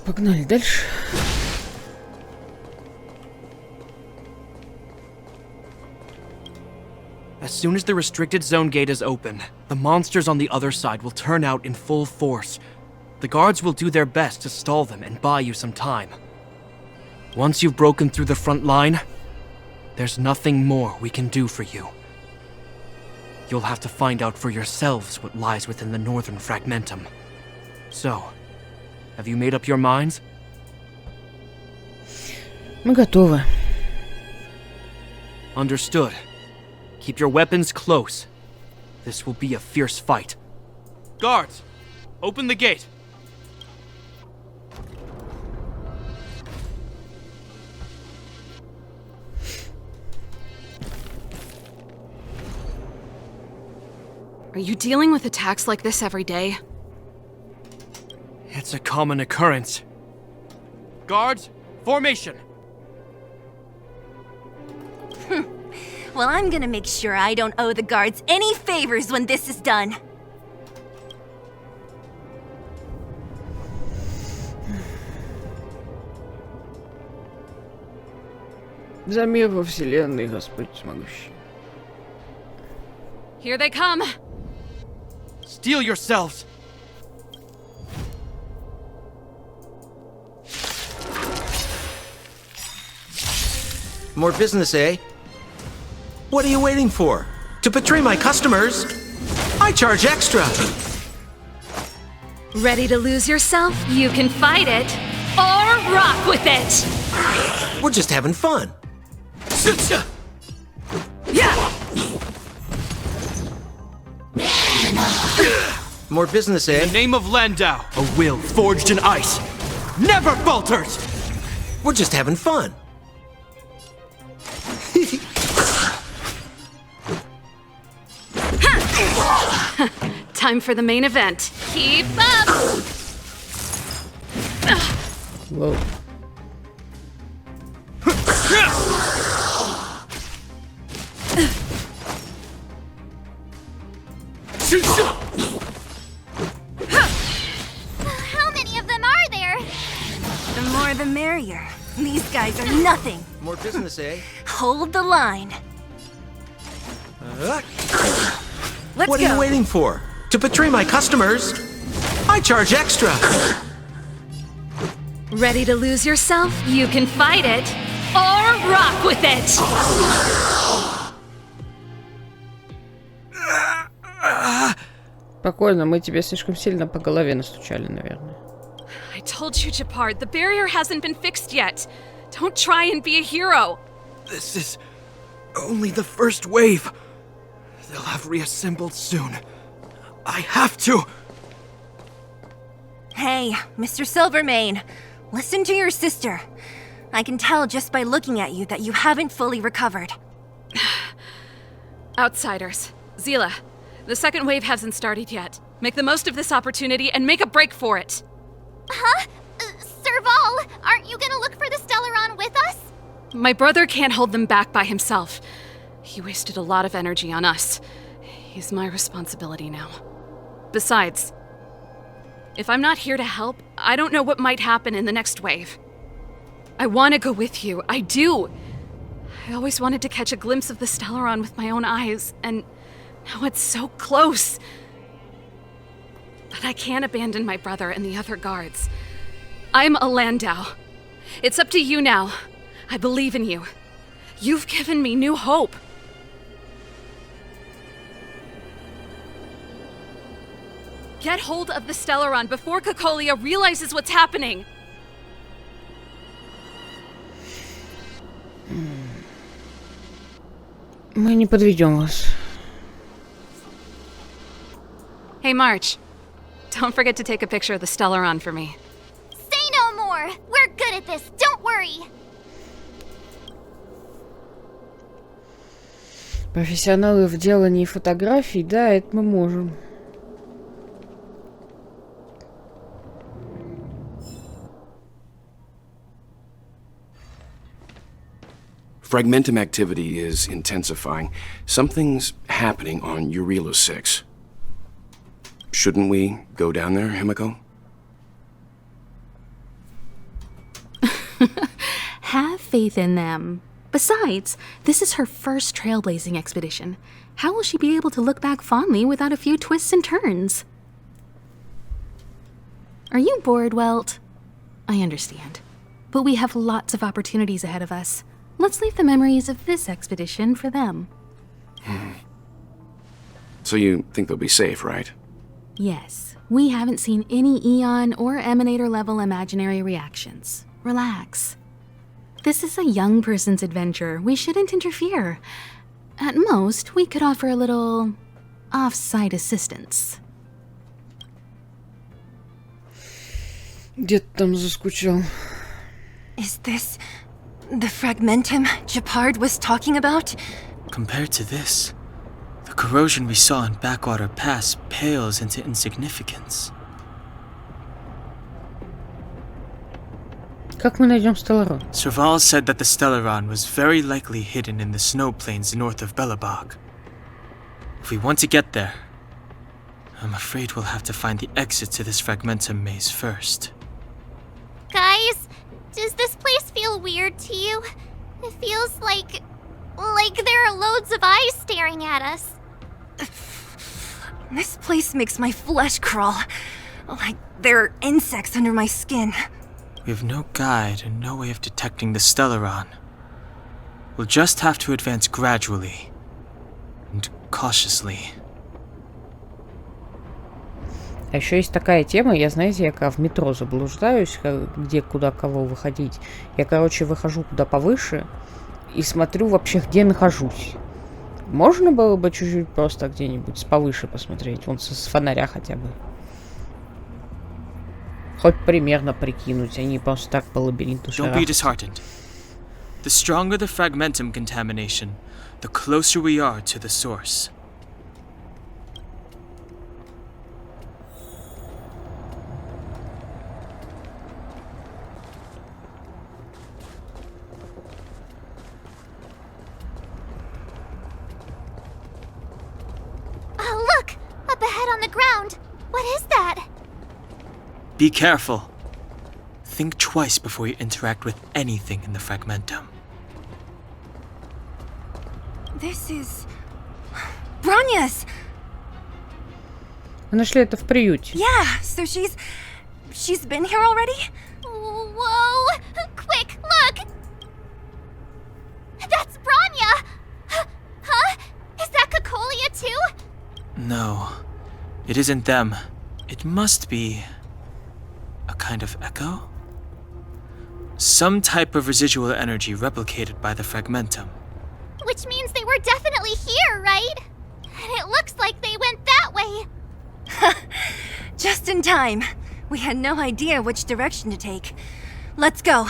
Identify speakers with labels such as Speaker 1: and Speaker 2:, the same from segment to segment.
Speaker 1: Погнали дальше.
Speaker 2: As soon as the restricted zone gate is open, the monsters on the other side will turn out in full force. The guards will do their best to stall them and buy you some time. Once you've broken through the front line, there's nothing more we can do for you. You'll have to find out for yourselves what lies within the northern fragmentum. So, have you made up your minds?
Speaker 1: Мы готовы.
Speaker 2: Understood. Keep your weapons close. This will be a fierce fight. Guards, open the gate.
Speaker 3: Are you dealing with attacks like this every day?
Speaker 2: It's a common occurrence. Guards, formation!
Speaker 4: Well, I'm gonna make sure I don't owe the guards any favors when this is done.
Speaker 1: За мир во вселенной, Господь всемогущий.
Speaker 3: Here they come!
Speaker 2: Steel yourselves!
Speaker 5: More business, eh? What are you waiting for? To betray my customers? I charge extra!
Speaker 3: Ready to lose yourself? You can fight it, or rock with it!
Speaker 5: We're just having fun.
Speaker 3: Yeah!
Speaker 5: More business,
Speaker 2: In
Speaker 5: eh?
Speaker 2: the name of Landau, a will forged in ice never falters!
Speaker 5: We're just having fun.
Speaker 3: Time for the main event. Keep up!
Speaker 1: Воу.
Speaker 4: How many of them are there? The more the merrier. These guys are nothing.
Speaker 5: More business, eh?
Speaker 4: Hold the line. Let's
Speaker 5: What
Speaker 4: go.
Speaker 5: are you waiting for? To betray my customers? I charge extra!
Speaker 3: Ready to lose yourself? You can fight it, or rock with it!
Speaker 1: Спокойно, мы тебе слишком сильно по голове настучали, наверное.
Speaker 3: I told you, Japard, the barrier hasn't been fixed yet. Don't try and be a hero.
Speaker 2: This is only the first wave. They'll have reassembled soon. I have to!
Speaker 4: Hey, Mr. Silvermane, listen to your sister. I can tell just by looking at you that you haven't fully recovered.
Speaker 3: Outsiders. Zila, the second wave hasn't started yet. Make the most of this opportunity and make a break for it.
Speaker 6: Huh? Serval, aren't you gonna look for the Stellaron with us?
Speaker 3: My brother can't hold them back by himself. He wasted a lot of energy on us. He's my responsibility now. Besides, if I'm not here to help, I don't know what might happen in the next wave. I want to go with you. I do. I always wanted to catch a glimpse of the Stellaron with my own eyes, and now it's so close. But I can't abandon my brother and the other guards. I'm a Landau. It's up to you now. I believe in you. You've given me new hope. Get hold of the Stellaron before Kokoliya realizes what's happening!
Speaker 1: Мы не подведем вас.
Speaker 3: Hey, March. Don't forget to take a picture of the Stellaron for me.
Speaker 6: Say no more! We're good at this, don't worry!
Speaker 1: Профессионалы в делании фотографий, да, это мы можем.
Speaker 7: Fragmentum activity is intensifying. Something's happening on Eurilo 6. Shouldn't we go down there, Himiko?
Speaker 3: Have faith in them. Besides, this is her first trailblazing expedition. How will she be able to look back fondly without a few twists and turns? Are you bored, Welt? I understand. But we have lots of opportunities ahead of us. Let's leave the memories of this expedition for them.
Speaker 7: So you think they'll be safe, right?
Speaker 3: Yes. We haven't seen any Eon or Emanator level imaginary reactions. Relax. This is a young person's adventure. We shouldn't interfere. At most, we could offer a little off-site assistance.
Speaker 1: Где-то там заскучал.
Speaker 4: Is this the fragmentum Gepard was talking about?
Speaker 8: Compared to this, the corrosion we saw in Backwater Pass pales into insignificance.
Speaker 1: Как мы найдем Стелларон?
Speaker 8: Serval said that the Stellaron was very likely hidden in the snow plains north of Belobog. If we want to get there, I'm afraid we'll have to find the exit to this fragmentum maze first.
Speaker 6: Guys, does this place feel weird to you? It feels like there are loads of eyes staring at us.
Speaker 4: This place makes my flesh crawl. Like there are insects under my skin.
Speaker 8: We have no guide and no way of detecting the Stellaron. We'll just have to advance gradually and cautiously.
Speaker 1: А еще есть такая тема, я, знаете, я когда в метро заблуждаюсь, где, куда, кого выходить. Я, короче, выхожу куда повыше и смотрю вообще, где нахожусь. Можно было бы чуть-чуть просто где-нибудь повыше посмотреть, вон с фонаря хотя бы. Хоть примерно прикинуть, а не просто так по лабиринту
Speaker 8: Don't be
Speaker 1: шарахать.
Speaker 8: disheartened. The stronger the fragmentum contamination, the closer we are to the source.
Speaker 6: Oh, look! Up ahead on the ground! What is that?
Speaker 8: Be careful. Think twice before you interact with anything in the fragmentum.
Speaker 4: This is Bronya's.
Speaker 1: Мы нашли это в приюте.
Speaker 4: Yeah, so she's been here already?
Speaker 6: Whoa! Quick, look! That's Bronya! Huh? Is that Cocolia too?
Speaker 8: No, it isn't them. It must be a kind of echo? Some type of residual energy replicated by the fragmentum.
Speaker 6: Which means they were definitely here, right? And it looks like they went that way.
Speaker 4: Just in time. We had no idea which direction to take. Let's go.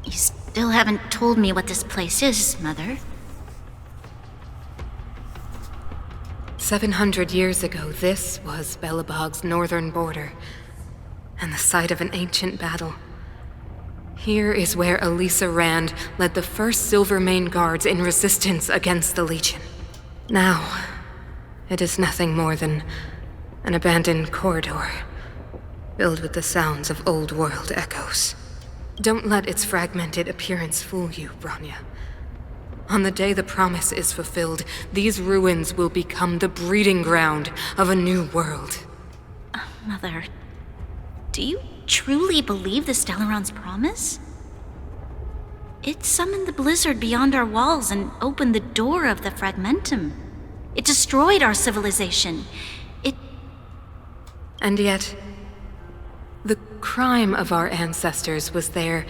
Speaker 9: You still haven't told me what this place is, Mother.
Speaker 3: 700 years ago, this was Belobog's northern border, and the site of an ancient battle. Here is where Elisa Rand led the first Silvermane Guards in resistance against the Legion. Now, it is nothing more than an abandoned corridor, filled with the sounds of old world echoes. Don't let its fragmented appearance fool you, Bronya. On the day the promise is fulfilled, these ruins will become the breeding ground of a new world.
Speaker 9: Mother, do you truly believe the Stellaron's promise? It summoned the blizzard beyond our walls and opened the door of the fragmentum. It destroyed our civilization.
Speaker 3: And yet, the crime of our ancestors was their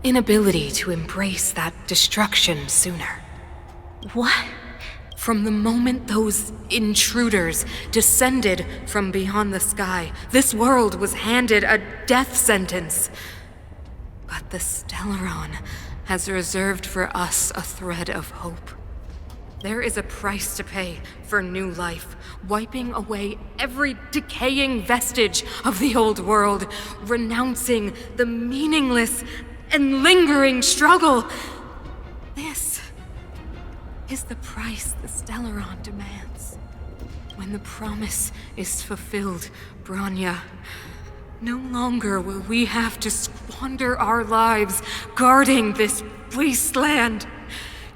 Speaker 3: inability to embrace that destruction sooner.
Speaker 9: What?
Speaker 3: From the moment those intruders descended from beyond the sky, this world was handed a death sentence. But the Stellaron has reserved for us a thread of hope. There is a price to pay for new life, wiping away every decaying vestige of the old world, renouncing the meaningless and lingering struggle. This is the price the Stellaron demands.
Speaker 10: When the promise is fulfilled, Branya, no longer will we have to squander our lives guarding this wasteland.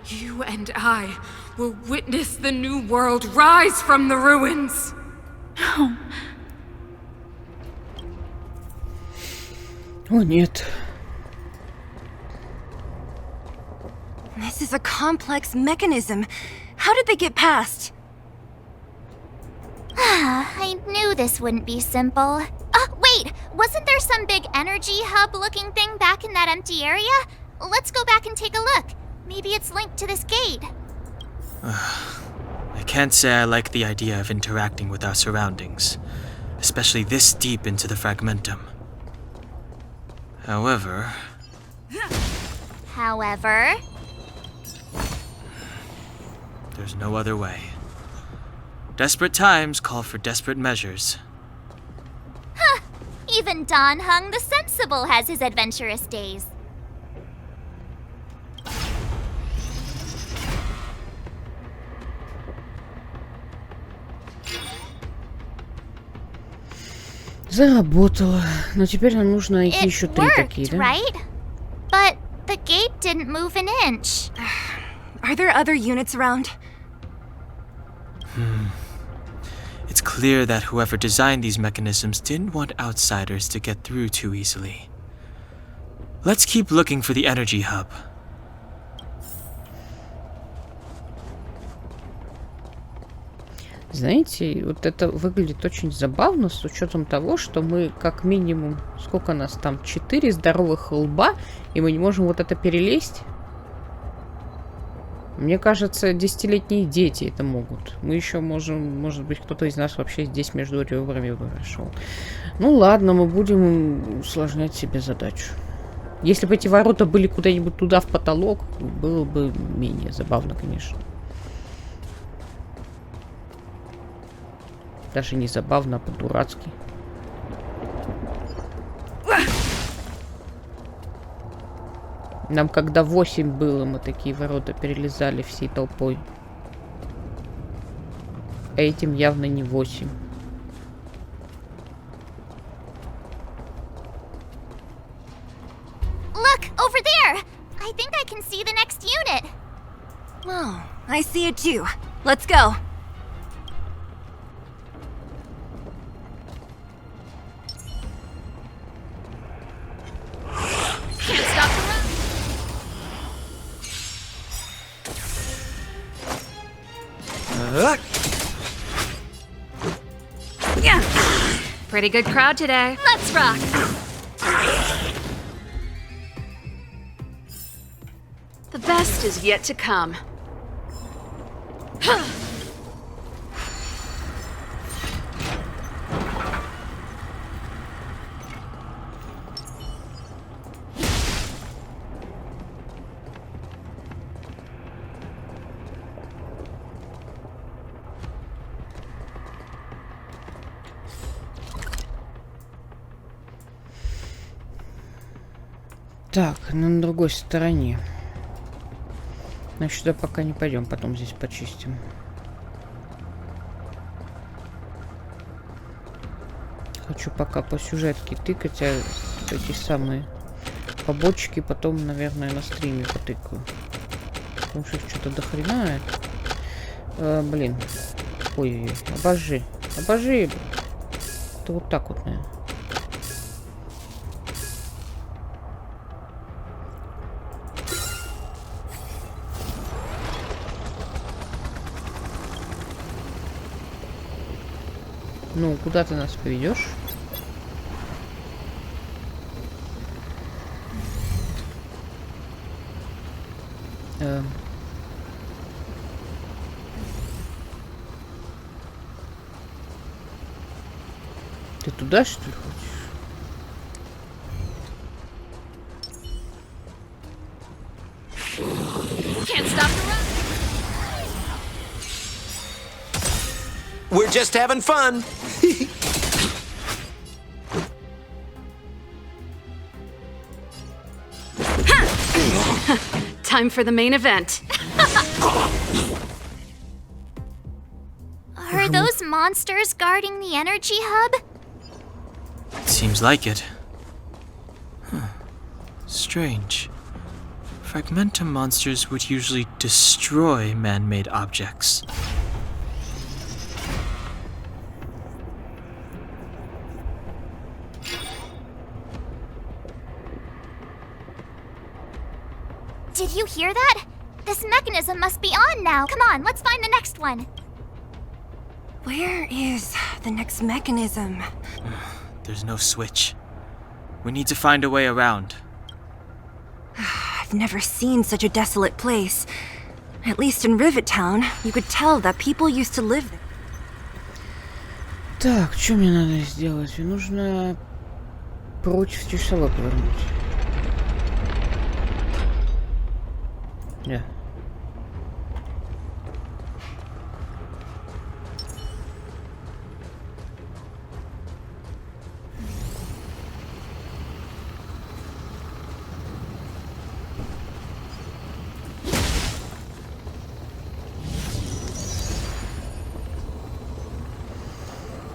Speaker 10: You and I will witness the new world rise from the ruins.
Speaker 9: No.
Speaker 1: О, нет.
Speaker 4: This is a complex mechanism. How did they get past?
Speaker 6: I knew this wouldn't be simple. Wait! Wasn't there some big energy hub-looking thing back in that empty area? Let's go back and take a look. Maybe it's linked to this gate.
Speaker 8: I can't say I like the idea of interacting with our surroundings, especially this deep into the fragmentum. However, there's no other way. Desperate times call for desperate measures.
Speaker 6: Even Don Hung the Sensible has his adventurous days.
Speaker 1: Заработало. Но теперь нам нужно найти еще 3 такие, да?
Speaker 6: Right? But the gate didn't move an inch.
Speaker 4: Are there other units around?
Speaker 8: It's clear that whoever designed these mechanisms didn't want outsiders to get through too easily. Let's keep looking for the energy hub.
Speaker 1: Знаете, вот это выглядит очень забавно с учетом того, что мы как минимум, сколько нас там, 4 здоровых лба, и мы не можем вот это перелезть. Мне кажется, 10-летние дети это могут. Мы еще можем, может быть, кто-то из нас вообще здесь между ребрами прошел. Ну ладно, мы будем усложнять себе задачу. Если бы эти ворота были куда-нибудь туда в потолок, было бы менее забавно, конечно. Даже не забавно, а по-дурацки. Нам когда 8 было, мы такие ворота перелезали всей толпой. А этим явно не 8.
Speaker 6: Look, over there! I think I can see the next unit.
Speaker 4: Oh, I see it too. Let's go.
Speaker 3: Can't stop the run. Yeah. Pretty good crowd today. Let's rock. The best is yet to come.
Speaker 1: Так, на другой стороне. Значит, сюда пока не пойдем, потом здесь почистим. Хочу пока по сюжетке тыкать, а эти самые побочки потом, наверное, на стриме потыкаю. Потому что что-то дохрена. Блин. Ой-ой-ой. Обожи. Обожи. Это вот так вот, наверное. Ну, куда ты нас поведешь? Ты туда, что ли, хочешь?
Speaker 3: Can't stop the run.
Speaker 5: We're just having fun.
Speaker 3: Time for the main event.
Speaker 6: Are those monsters guarding the energy hub?
Speaker 8: Seems like it. Huh. Strange. Fragmentum monsters would usually destroy man-made objects.
Speaker 6: Did you hear that? This mechanism must be on now. Come on, let's find the next one.
Speaker 4: Where is the next mechanism?
Speaker 8: There's no switch. We need to find a way around.
Speaker 4: I've never seen such a desolate place. At least in Rivet Town, you could tell that people used to live there.
Speaker 1: Так, что мне надо сделать? Мне нужно против часовой повернуть. Yeah.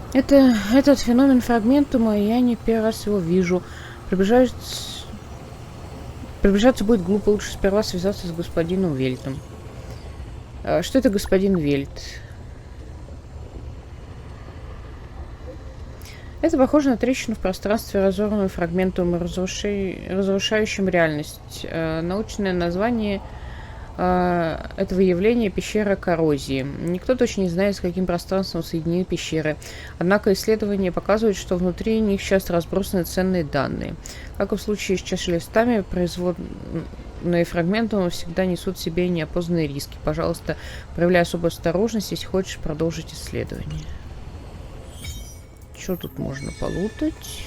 Speaker 1: Этот феномен фрагментума, я не первый раз его вижу. Приближаться будет глупо, лучше сперва связаться с господином Вельтом. Что это господин Вельт? Это похоже на трещину в пространстве, разорванную фрагментом, разрушающим реальность. Научное название этого явления — пещера коррозии. Никто точно не знает, с каким пространством соединены пещеры. Однако исследования показывают, что внутри них часто разбросаны ценные данные. Как и в случае с чашелистами, производные фрагменты всегда несут в себе неопознанные риски. Пожалуйста, проявляй особую осторожность, если хочешь продолжить исследование. Что тут можно полутать?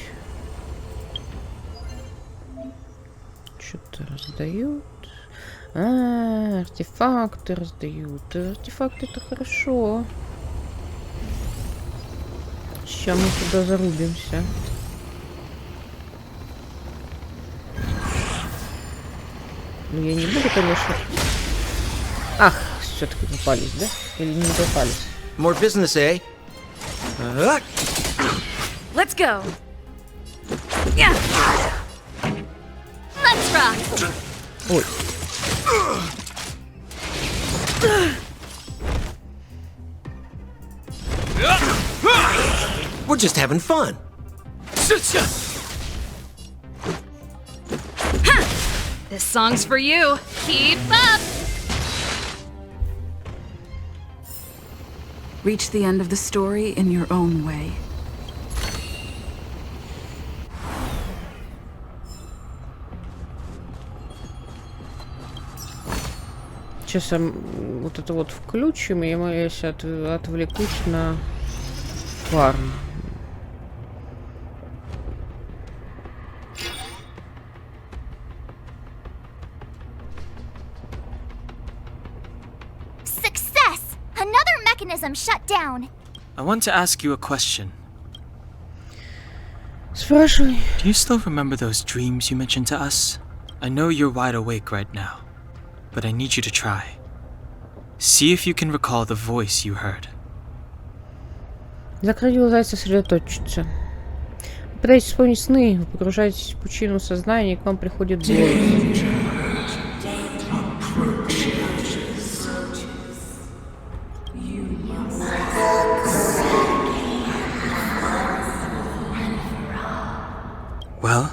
Speaker 1: Что-то раздают. Артефакты раздают. Артефакты — это хорошо. Сейчас мы туда зарубимся. Ну, я не буду, конечно. Ах, все-таки попались, да? Или не попались?
Speaker 5: More business, eh?
Speaker 3: Let's go. Yeah. Let's rock.
Speaker 1: Ой.
Speaker 5: We're just having fun.
Speaker 3: This song's for you. Keep up.
Speaker 10: Reach the end of the story in your own way.
Speaker 1: Сейчас вот это вот включим, и я сейчас отвлекусь на фарм.
Speaker 6: Success! Another mechanism shut down.
Speaker 8: I want to ask you a question.
Speaker 1: Спрашивай.
Speaker 8: Do you still remember those dreams you mentioned to us? I know you're wide awake right now, but I need you to try. See if you can recall the voice you heard.
Speaker 1: Закрыть глаза и сосредоточиться. Пытайтесь вспомнить сны, вы погружаетесь в пучину сознания, и к вам приходит голос.
Speaker 8: Well?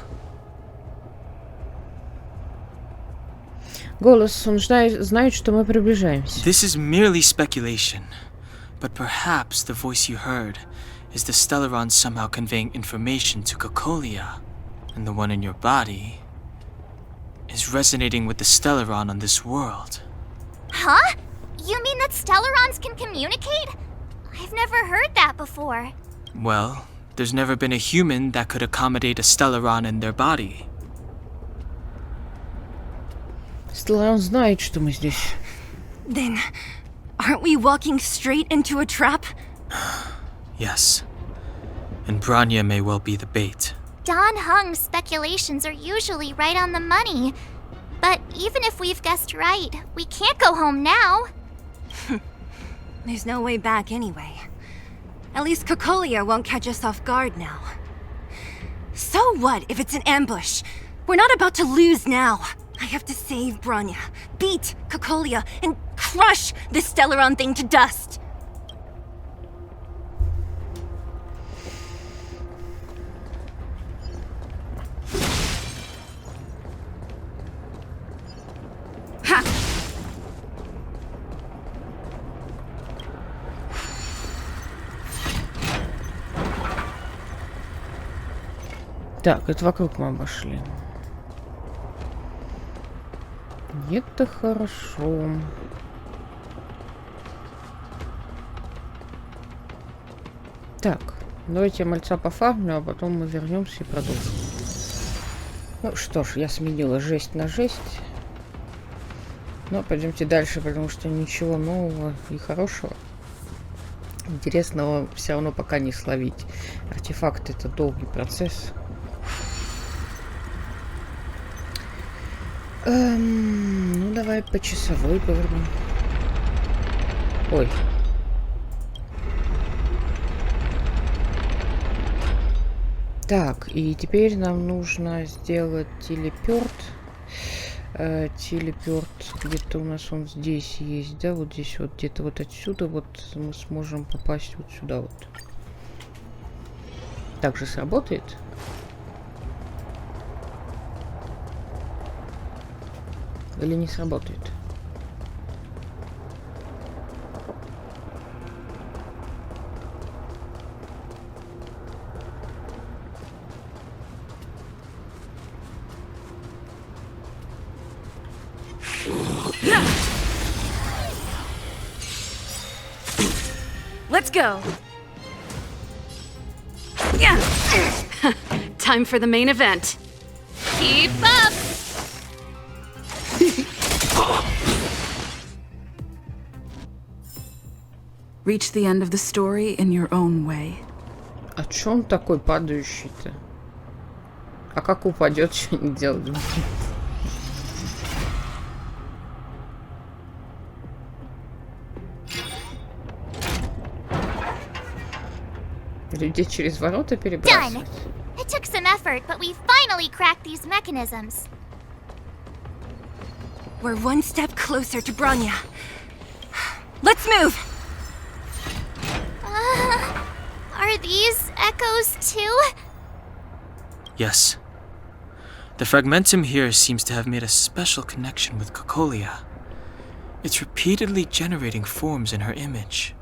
Speaker 1: Голос, он знает, что мы приближаемся.
Speaker 8: This is merely speculation, but perhaps the voice you heard is the Stellaron somehow conveying information to Kokolii, and the one in your body is resonating with the Stellaron on this world.
Speaker 6: Huh? You mean that Stellarons can communicate? I've never heard that before.
Speaker 8: Well, there's never been a human that could accommodate a Stellaron in their body.
Speaker 1: Стелларон знает, что мы здесь.
Speaker 4: Then, aren't we walking straight into a trap?
Speaker 8: Yes. And Bronya may well be the bait.
Speaker 6: Don Hung's speculations are usually right on the money. But even if we've guessed right, we can't go home now.
Speaker 4: There's no way back anyway. At least Kokolii won't catch us off guard now. So what if it's an ambush? We're not about to lose now. I have to save Bronya, beat Kokolii, and crush this Stellaron thing to dust. Ha!
Speaker 1: Так, это вокруг мы обошли. Это хорошо. Так, давайте мальца пофармлю, а потом мы вернемся и продолжим. Ну что ж, я сменила жесть на жесть. Но пойдемте дальше, потому что ничего нового и хорошего, интересного все равно пока не словить. Артефакт — это долгий процесс. Ну давай по часовой повернем. Ой. Так, и теперь нам нужно сделать телепорт. Телепорт где-то у нас он здесь есть, да, вот здесь вот где-то вот отсюда вот мы сможем попасть вот сюда вот. Так же сработает? Или не сработает?
Speaker 3: Let's go. Yeah. Time for the main event. Keep up.
Speaker 10: Reach the end of the story in your own way.
Speaker 1: А чё он такой падающий-то? А как упадет, что не делать? Людей через ворота перебрасывать?
Speaker 6: It took some effort, but we finally cracked these mechanisms.
Speaker 4: We're one step closer to Bronya. Let's move!
Speaker 6: Are these echoes too?
Speaker 8: Yes. The fragmentum here seems to have made a special connection with Kokolii. It's repeatedly generating forms in her image.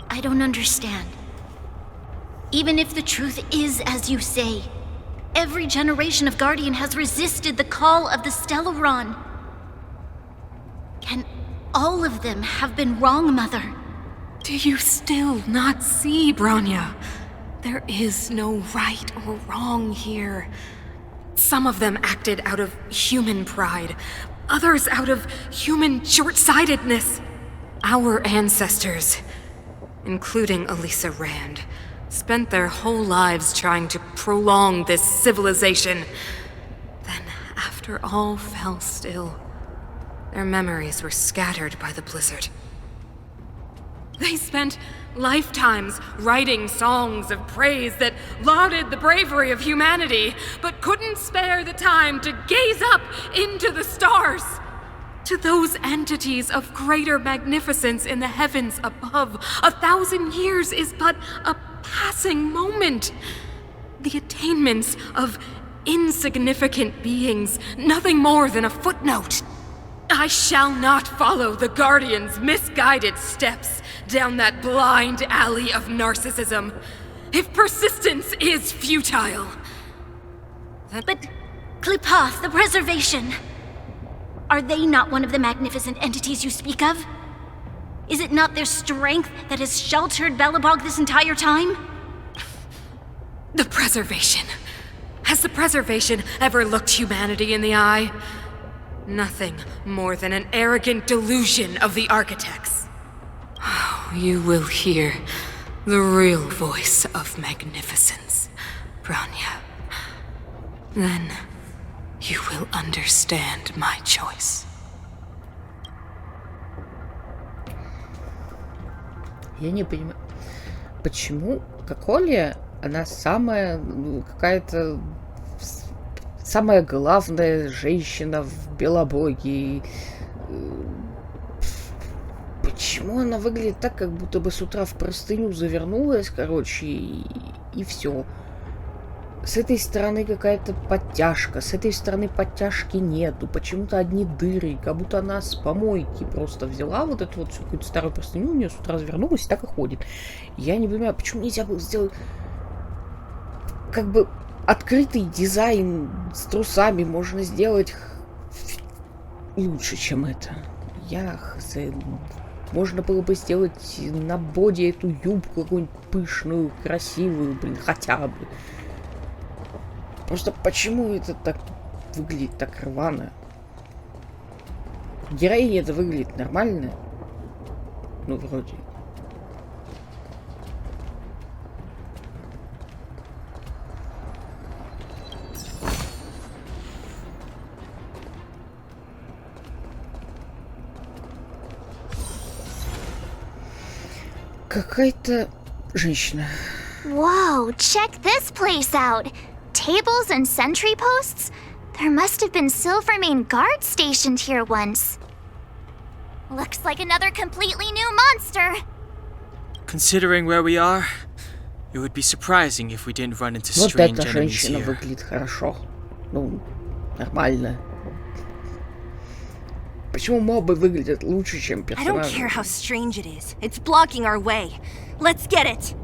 Speaker 9: I don't understand. Even if the truth is as you say, every generation of Guardian has resisted the call of the Stellaron. Can all of them have been wrong, Mother?
Speaker 10: Do you still not see, Bronya? There is no right or wrong here. Some of them acted out of human pride, others out of human short-sightedness. Our ancestors, including Elisa Rand, spent their whole lives trying to prolong this civilization. Then, after all fell still, their memories were scattered by the blizzard. They spent lifetimes writing songs of praise that lauded the bravery of humanity, but couldn't spare the time to gaze up into the stars. To those entities of greater magnificence in the heavens above, 1,000 years is but a passing moment. The attainments of insignificant beings, nothing more than a footnote. I shall not follow the Guardian's misguided steps down that blind alley of narcissism. If persistence is futile, then...
Speaker 9: But Klipoth, the preservation... Are they not one of the magnificent entities you speak of? Is it not their strength that has sheltered Belobog this entire time?
Speaker 10: The preservation. Has the preservation ever looked humanity in the eye? Nothing more than an arrogant delusion of the architects. You will hear The real voice of magnificence, Bronya. Then you will understand my choice.
Speaker 1: Я не понимаю, почему Коколия, она самая, какая-то самая главная женщина в Белобоге. Почему она выглядит так, как будто бы с утра в простыню завернулась, короче, и все. С этой стороны какая-то подтяжка, с этой стороны подтяжки нету. Почему-то одни дыры, как будто она с помойки просто взяла вот эту вот какую-то старую простыню, у нее с утра завернулась и так и ходит. Я не понимаю, почему нельзя было сделать как бы открытый дизайн с трусами можно сделать лучше, чем это. Можно было бы сделать на боди эту юбку какую-нибудь пышную, красивую, хотя бы. Просто почему это так выглядит так рвано? Героиня это выглядит нормально? Ну, вроде. Какая-то женщина.
Speaker 6: Whoa, check this place out. Tables and sentry posts? There must have been Silvermane guards stationed here once. Looks like another completely new monster.
Speaker 8: Considering where we are, it would be surprising if we didn't run into
Speaker 1: Вот
Speaker 8: strange
Speaker 1: эта
Speaker 8: enemies
Speaker 1: женщина
Speaker 8: here.
Speaker 1: выглядит хорошо. Ну, нормально. Почему мобы выглядят лучше, чем
Speaker 4: I don't
Speaker 1: персонажи?
Speaker 4: care how strange it is. It's blocking our way. Let's get it!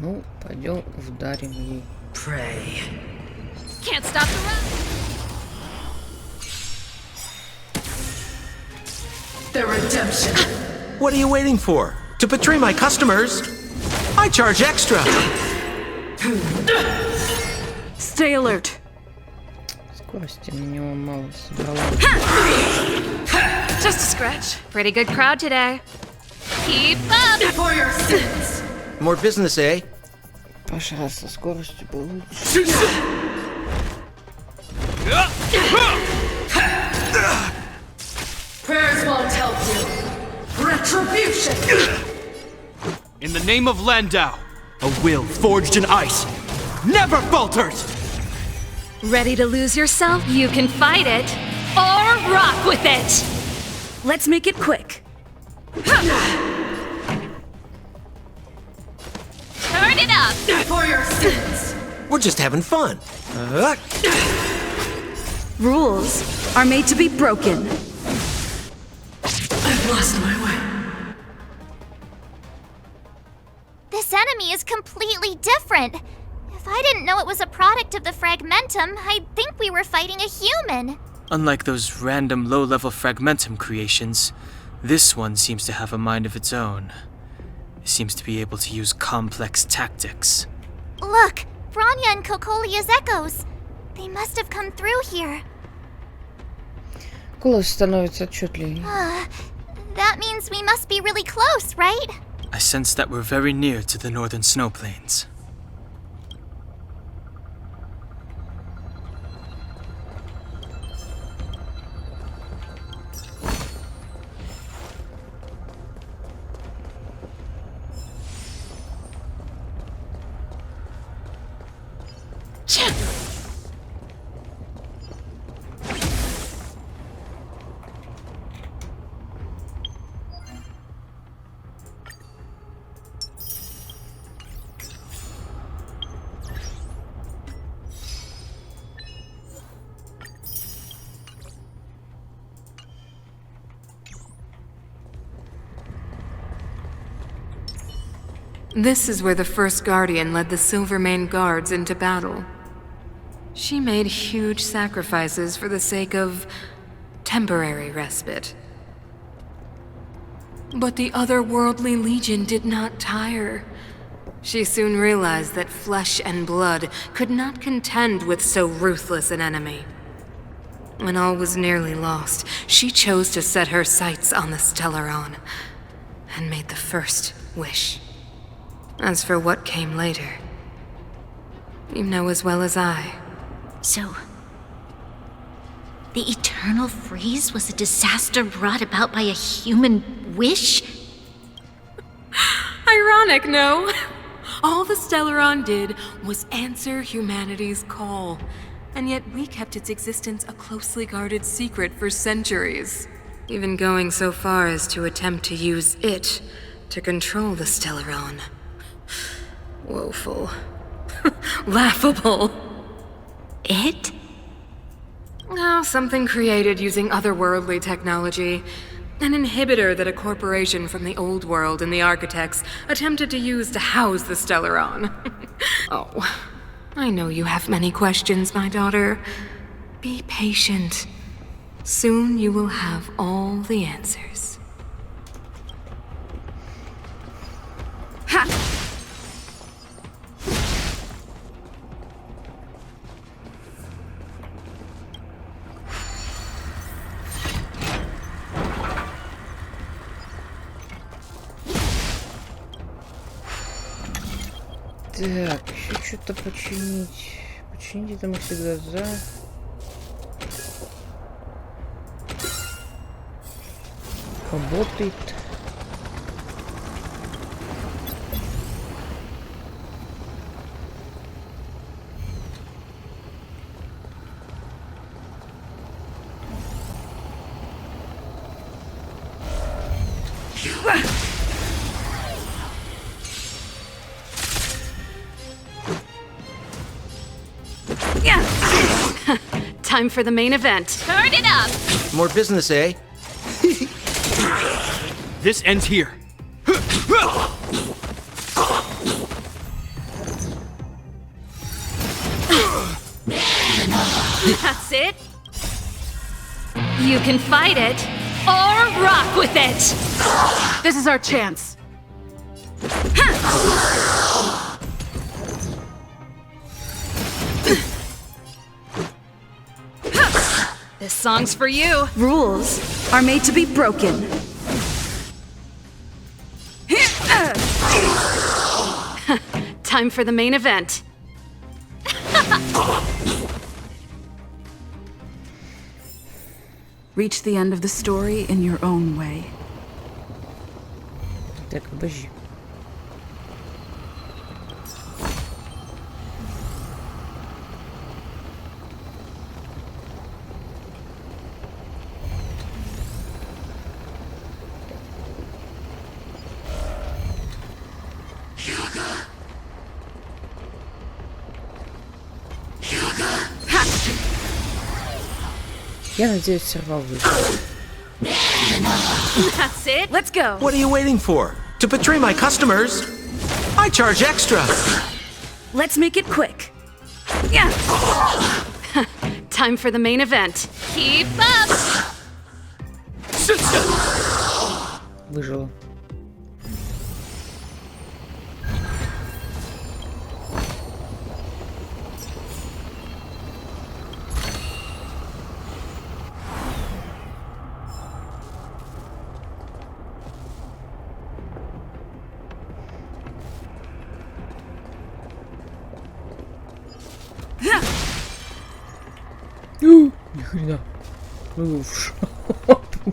Speaker 1: Ну, пойдем вдарим ей.
Speaker 3: Pray. Can't stop the run.
Speaker 10: The redemption.
Speaker 5: What are you waiting for? To betray my customers? I charge extra!
Speaker 10: Stay alert.
Speaker 1: Скорости на него мало собрала.
Speaker 3: Just a scratch. Pretty good crowd today. Keep up.
Speaker 10: For your sins.
Speaker 5: More business, eh?
Speaker 1: Пожалуйста, скоростью получше.
Speaker 10: Prayers won't help you. Retribution.
Speaker 2: In the name of Landau, a will forged in ice never falters!
Speaker 3: Ready to lose yourself? You can fight it or rock with it. Let's make it quick. Turn it up.
Speaker 10: For your sins.
Speaker 5: We're just having fun.
Speaker 3: Rules are made to be broken.
Speaker 10: I've lost my way.
Speaker 6: This enemy is completely different. If I didn't know it was a product of the Fragmentum, I'd think we were fighting a human.
Speaker 8: Unlike those random low-level Fragmentum creations, this one seems to have a mind of its own. It seems to be able to use complex tactics.
Speaker 6: Look, Bronya and Kokolia's echoes. They must have come through here.
Speaker 1: Голос становится отчетливее.
Speaker 6: That means we must be really close, right?
Speaker 8: I sense that we're very near to the northern snow plains.
Speaker 10: This is where the first Guardian led the Silvermane guards into battle. She made huge sacrifices for the sake of temporary respite. But the otherworldly legion did not tire. She soon realized that flesh and blood could not contend with so ruthless an enemy. When all was nearly lost, she chose to set her sights on the Stellaron and made the first wish. As for what came later, you know as well as I.
Speaker 9: So, the eternal freeze was a disaster brought about by a human wish?
Speaker 10: Ironic, no? All the Stellaron did was answer humanity's call, and yet we kept its existence a closely guarded secret for centuries. Even going so far as to attempt to use it to control the Stellaron. Woeful. Laughable.
Speaker 9: It?
Speaker 10: Oh, something created using otherworldly technology. An inhibitor that a corporation from the old world and the architects attempted to use to house the Stellaron. Oh, I know you have many questions, my daughter. Be patient. Soon you will have all the answers. Ha!
Speaker 1: Так, еще что-то починить. Починить это мы всегда за. Работает.
Speaker 3: Time for the main event.
Speaker 6: Turn it up!
Speaker 5: More business, eh?
Speaker 2: This ends here.
Speaker 3: That's it. You can fight it or rock with it.
Speaker 10: This is our chance.
Speaker 3: This song's for you.
Speaker 11: Rules are made to be broken.
Speaker 3: Time for the main event.
Speaker 11: Reach the end of the story in your own way.
Speaker 1: Так, подожди. Я надеюсь, сорвал выход.
Speaker 3: That's it. Let's go.
Speaker 5: What are you waiting for? To betray my customers? I charge extra!
Speaker 11: Let's make it quick.
Speaker 3: Yeah. Time for the main event. Keep up.
Speaker 1: Выжила. Ни хрена. Ну,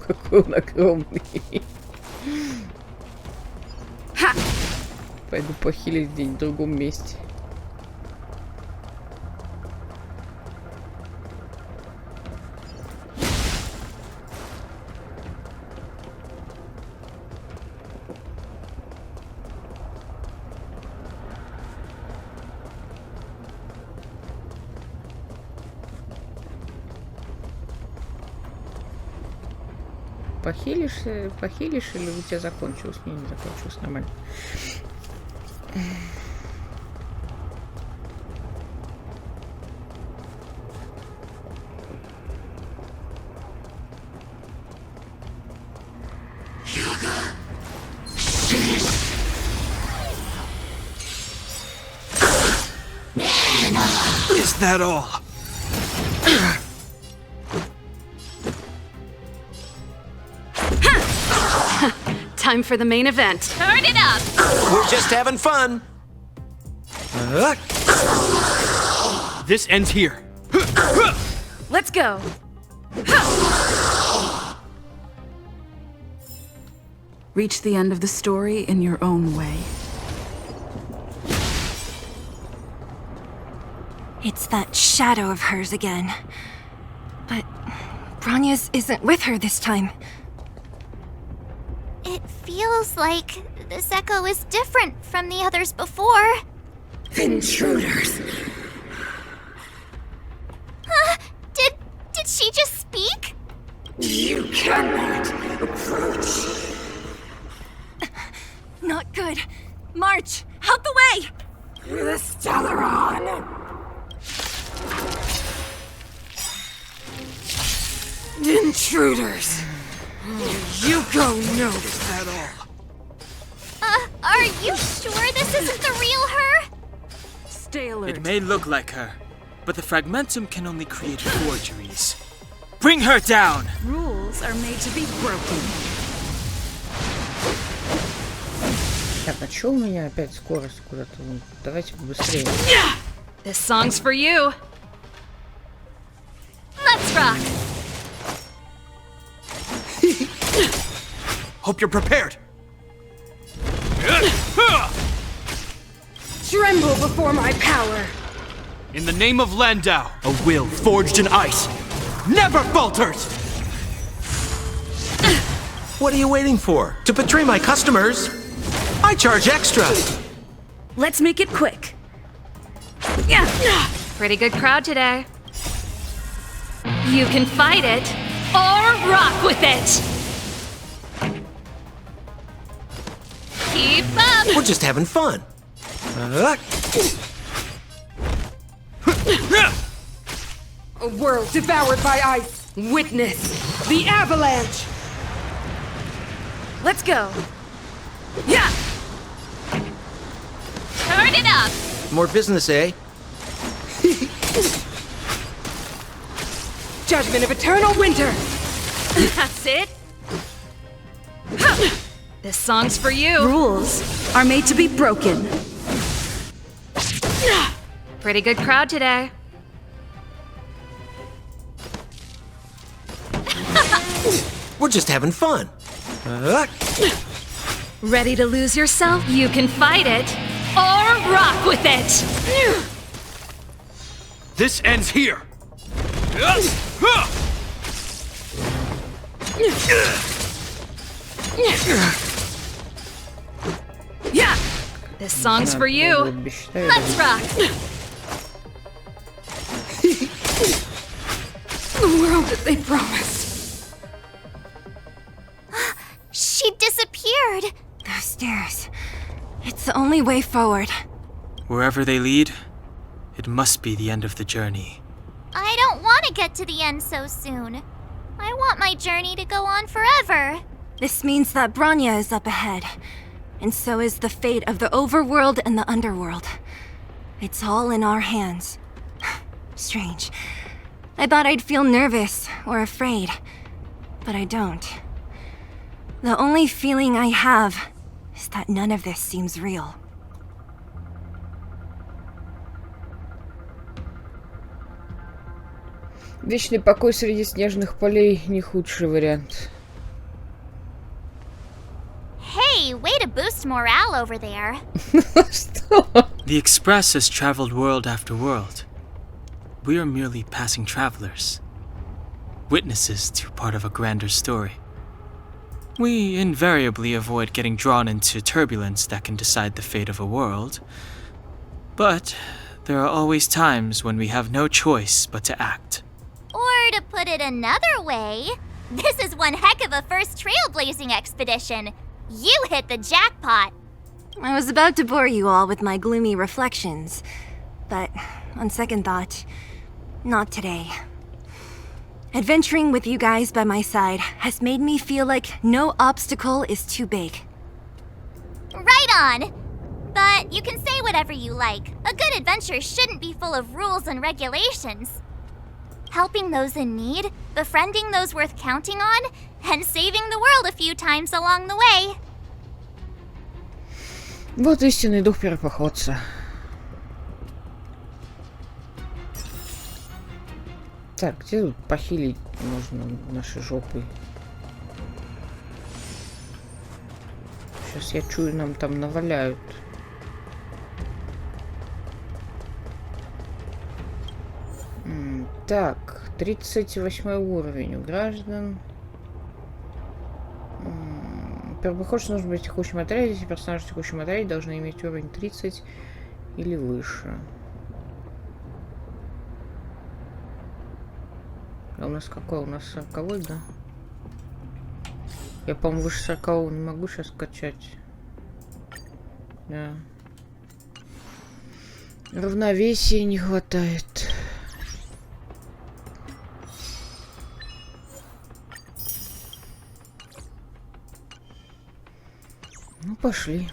Speaker 1: какой он огромный. Пойду похилить здесь в другом месте. Похилишь или у тебя закончилось? Не закончилось, нормально.
Speaker 8: Is that all?
Speaker 3: Time for the main event.
Speaker 6: Turn it up!
Speaker 5: We're just having fun.
Speaker 2: This ends here.
Speaker 11: Let's go. Reach the end of the story in your own way.
Speaker 4: It's that shadow of hers again. But Bronya's isn't with her this time.
Speaker 6: It feels like this echo is different from the others before.
Speaker 10: Intruders.
Speaker 6: Did she just speak?
Speaker 10: You cannot approach.
Speaker 4: Not good. March, out the way!
Speaker 10: The Stellaron. Intruders. You go notice that all.
Speaker 6: Are you sure this isn't the real her?
Speaker 11: Stay alert.
Speaker 8: It may look like her, but the fragmentum can only create forgeries. Bring her down!
Speaker 11: Rules are made to be broken.
Speaker 1: Так, а чё у меня опять скорость куда-то? Давайте быстрее.
Speaker 3: This song's for you.
Speaker 6: Let's rock!
Speaker 2: Hope you're prepared.
Speaker 10: Tremble before my power.
Speaker 2: In the name of Landau, a will forged in ice never falters!
Speaker 5: What are you waiting for? To betray my customers? I charge extra.
Speaker 11: Let's make it quick.
Speaker 3: Pretty good crowd today. You can fight it or rock with it. Keep up.
Speaker 5: We're just having fun.
Speaker 10: A world devoured by ice. Witness the avalanche.
Speaker 11: Let's go.
Speaker 10: Yeah.
Speaker 6: Turn it up!
Speaker 5: More business, eh?
Speaker 10: Judgment of eternal winter.
Speaker 3: That's it. This song's for you.
Speaker 11: Rules are made to be broken.
Speaker 3: Pretty good crowd today.
Speaker 5: We're just having fun.
Speaker 3: Ready to lose yourself? You can fight it or rock with it.
Speaker 2: This ends here.
Speaker 3: Yeah. This song's for you.
Speaker 6: Let's rock!
Speaker 10: The world that they promised.
Speaker 6: She disappeared!
Speaker 4: Those stairs. It's the only way forward.
Speaker 8: Wherever they lead, it must be the end of the journey.
Speaker 6: I don't want to get to the end so soon. I want my journey to go on forever.
Speaker 4: This means that Bronya is up ahead. And so is the fate of the overworld and the underworld. It's all in our hands. Strange. I thought I'd feel nervous or afraid, but I don't. The only feeling I have is that none of this seems real.
Speaker 1: Вечный покой среди снежных полей не худший вариант.
Speaker 6: Hey, way to boost morale over there.
Speaker 8: The Express has traveled world after world. We are merely passing travelers, witnesses to part of a grander story. We invariably avoid getting drawn into turbulence that can decide the fate of a world. But there are always times when we have no choice but to act.
Speaker 6: Or to put it another way, this is one heck of a first trailblazing expedition. You hit the jackpot.
Speaker 4: I was about to bore you all with my gloomy reflections, but on second thought, not today. Adventuring with you guys by my side has made me feel like no obstacle is too big.
Speaker 6: Right on. But you can say whatever you like. A good adventure shouldn't be full of rules and regulations. Helping those in need, befriending those worth counting on, and saving the world a few times along the way.
Speaker 1: Вот истинный дух первопроходца. Так, где тут похилить можно наши жопы? Сейчас я чую, нам там наваляют. Так, 38 уровень у граждан. Первопроходцу нужно быть в текущем отряде. Если персонажи в текущем отряде должны иметь уровень 30 или выше. А у нас какой? У нас 40-й, да? Я, по-моему, выше 40-го не могу сейчас качать. Да. Равновесия не хватает. Ну, пошли.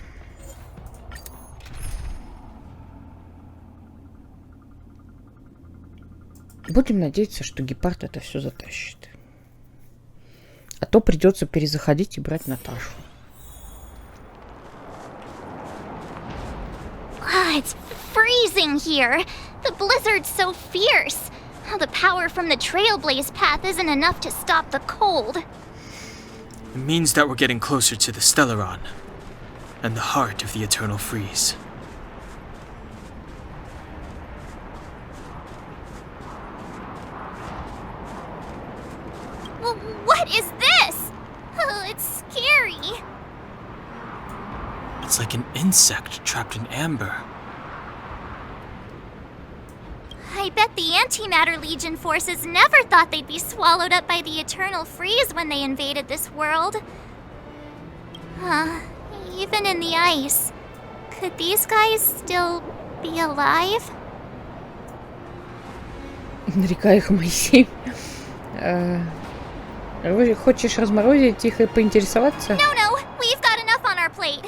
Speaker 1: Будем надеяться, что гепард это все затащит. А то придется перезаходить и брать Наташу.
Speaker 6: It's freezing here. The blizzard's so fierce. The power from the Trailblaze path isn't enough to stop the cold.
Speaker 8: It means that we're getting closer to the Stellaron, and the heart of the eternal freeze.
Speaker 6: What is this? Oh, it's scary.
Speaker 8: It's like an insect trapped in amber.
Speaker 6: I bet the Antimatter Legion forces never thought they'd be swallowed up by the Eternal Freeze when they invaded this world. Even in the ice, could these guys still be alive?
Speaker 1: Нарекаю их Моисей. Хочешь разморозить их и поинтересоваться?
Speaker 6: No, we've got enough on our plate.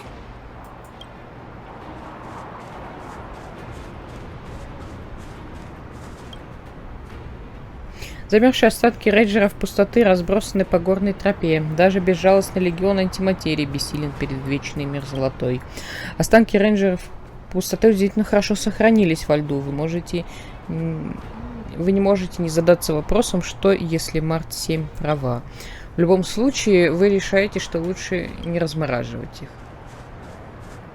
Speaker 1: Замерзшие остатки рейнджеров пустоты разбросаны по горной тропе. Даже безжалостный легион антиматерии бессилен перед вечной мир золотой. Останки рейнджеров пустоты удивительно хорошо сохранились во льду. Вы не можете не задаться вопросом, что если Март 7 права. В любом случае, вы решаете, что лучше не размораживать их.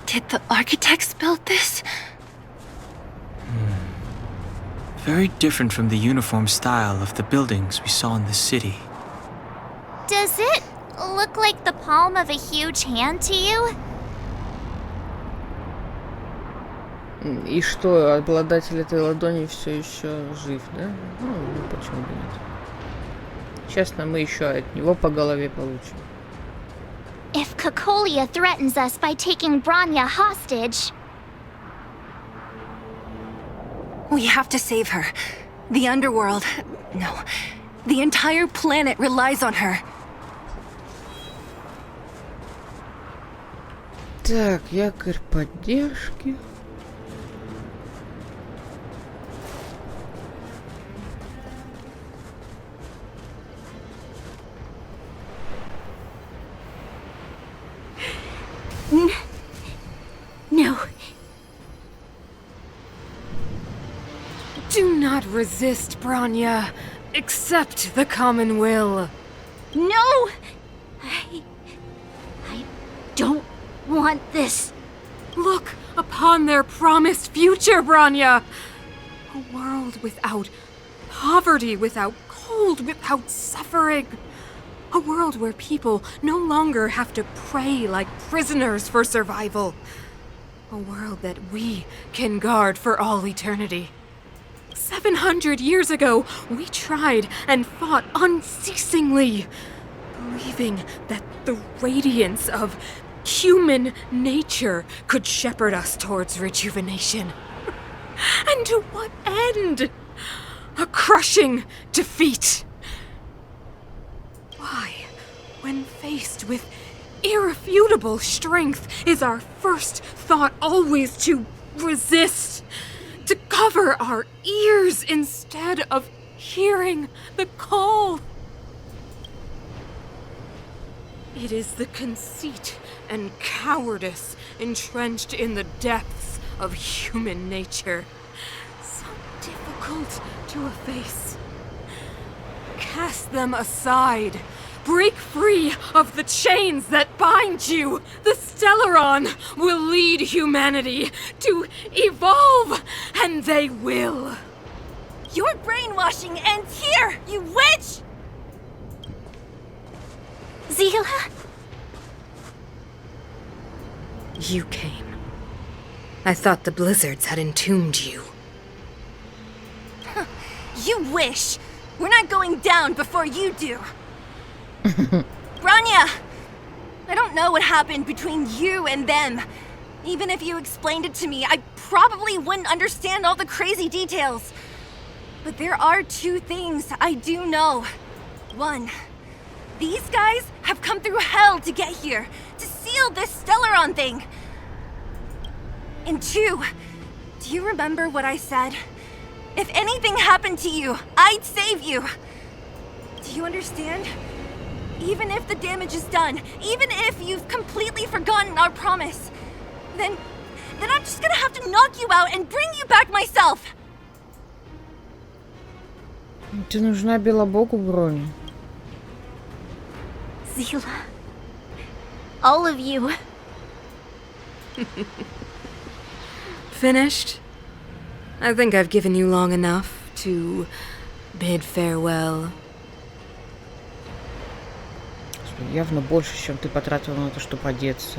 Speaker 4: Did the architects build this?
Speaker 8: Very different from the uniform style of the buildings we saw in the city.
Speaker 6: Does it look like the palm of a huge hand to you?
Speaker 1: И что, обладатель этой ладони все еще жив, да? Ну, почему бы нет? Честно, мы еще от него по голове получим.
Speaker 6: If Kоколии threatens us by taking Bronya hostage...
Speaker 4: We have to save her. The underworld... No. The entire planet relies on her.
Speaker 1: Так, якорь поддержки.
Speaker 10: No. Do not resist, Bronya. Accept the common will.
Speaker 6: No! I don't want this.
Speaker 10: Look upon their promised future, Bronya. A world without poverty, without cold, without suffering. A world where people no longer have to pray like prisoners for survival. A world that we can guard for all eternity. 700 years ago, we tried and fought unceasingly, believing that the radiance of human nature could shepherd us towards rejuvenation. And to what end? A crushing defeat. Why, when faced with irrefutable strength is our first thought always to resist, to cover our ears instead of hearing the call. It is the conceit and cowardice entrenched in the depths of human nature, so difficult to efface. Cast them aside. Break free of the chains that bind you. The Stellaron will lead humanity to evolve, and they will.
Speaker 4: Your brainwashing ends here, you witch!
Speaker 6: Zila?
Speaker 10: You came. I thought the blizzards had entombed you.
Speaker 4: You wish! We're not going down before you do. Bronya! I don't know what happened between you and them. Even if you explained it to me, I probably wouldn't understand all the crazy details. But there are two things I do know. One, these guys have come through hell to get here, to seal this Stellaron thing. And two, do you remember what I said? If anything happened to you, I'd save you. Do you understand? Even if the damage is done, even if you've completely forgotten our promise, then I'm just gonna have to knock you out and bring you back myself.
Speaker 1: Ты нужна Белобогу, Броня.
Speaker 6: Zila. All of you.
Speaker 10: Finished? I think I've given you long enough to bid farewell.
Speaker 1: Явно больше, чем ты потратил на то, чтобы одеться.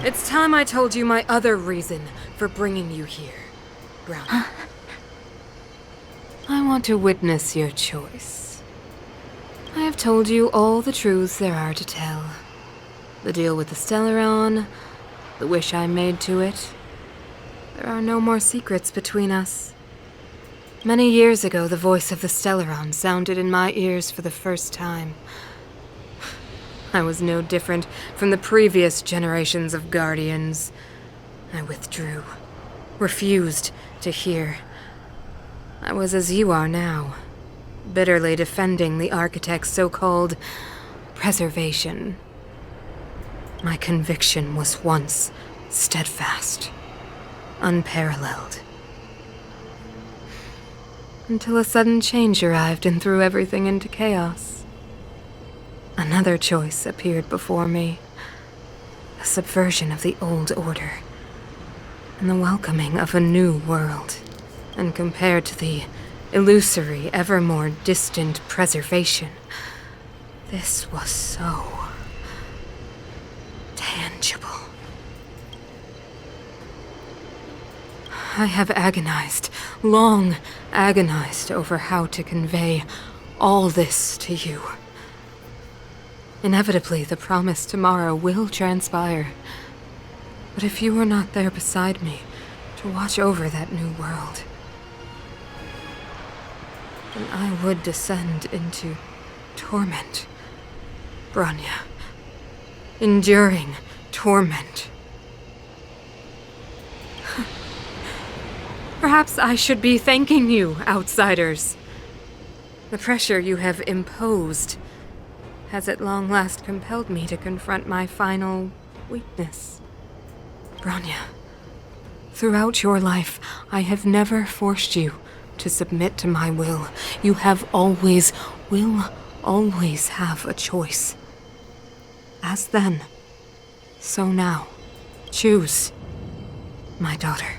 Speaker 10: It's time I told you my other reason for bringing you here, Brown. I want to witness your choice. I have told you all the truths there are to tell. The deal with the Stellaron, the wish I made to it. There are no more secrets between us. Many years ago, the voice of the Stellaron sounded in my ears for the first time. I was no different from the previous generations of Guardians. I withdrew, refused to hear. I was as you are now, bitterly defending the Architect's so-called preservation. My conviction was once steadfast, unparalleled. Until a sudden change arrived and threw everything into chaos. Another choice appeared before me. A subversion of the old order, and the welcoming of a new world. And compared to the illusory, ever more distant preservation, this was so tangible. I have agonized, long agonized over how to convey all this to you. Inevitably, the promised tomorrow will transpire. But if you were not there beside me to watch over that new world, then I would descend into torment, Bronya. Enduring torment. Perhaps I should be thanking you, outsiders. The pressure you have imposed has at long last compelled me to confront my final weakness. Bronya, throughout your life, I have never forced you to submit to my will. You have always, will always have a choice. As then, so now. Choose, my daughter.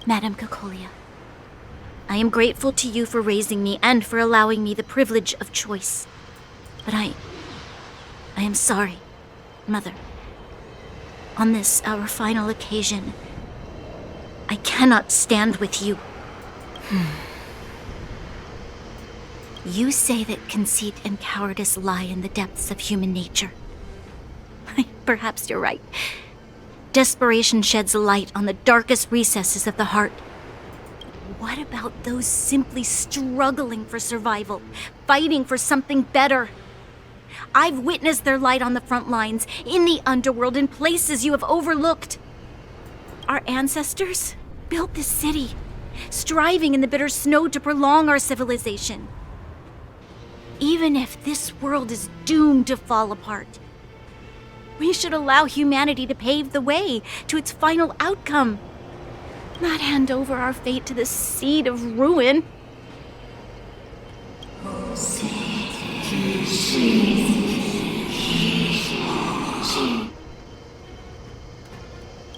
Speaker 9: Madame Kokoliya, I am grateful to you for raising me and for allowing me the privilege of choice. But I am sorry, Mother. On this, our final occasion, I cannot stand with you. You say that conceit and cowardice lie in the depths of human nature. Perhaps you're right. Desperation sheds light on the darkest recesses of the heart. what about those simply struggling for survival, fighting for something better? I've witnessed their light on the front lines, in the underworld, in places you have overlooked. Our ancestors built this city, striving in the bitter snow to prolong our civilization. Even if this world is doomed to fall apart, we should allow humanity to pave the way to its final outcome, not hand over our fate to the seed of ruin.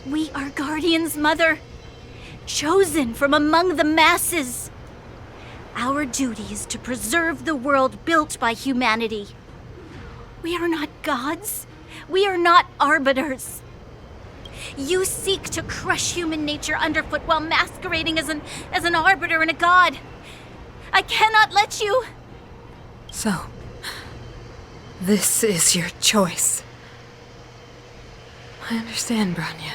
Speaker 9: We are guardians, Mother, chosen from among the masses. Our duty is to preserve the world built by humanity. We are not gods. We are not arbiters. You seek to crush human nature underfoot while masquerading as an arbiter and a god. I cannot let you.
Speaker 10: So, this is your choice. I understand, Bronya.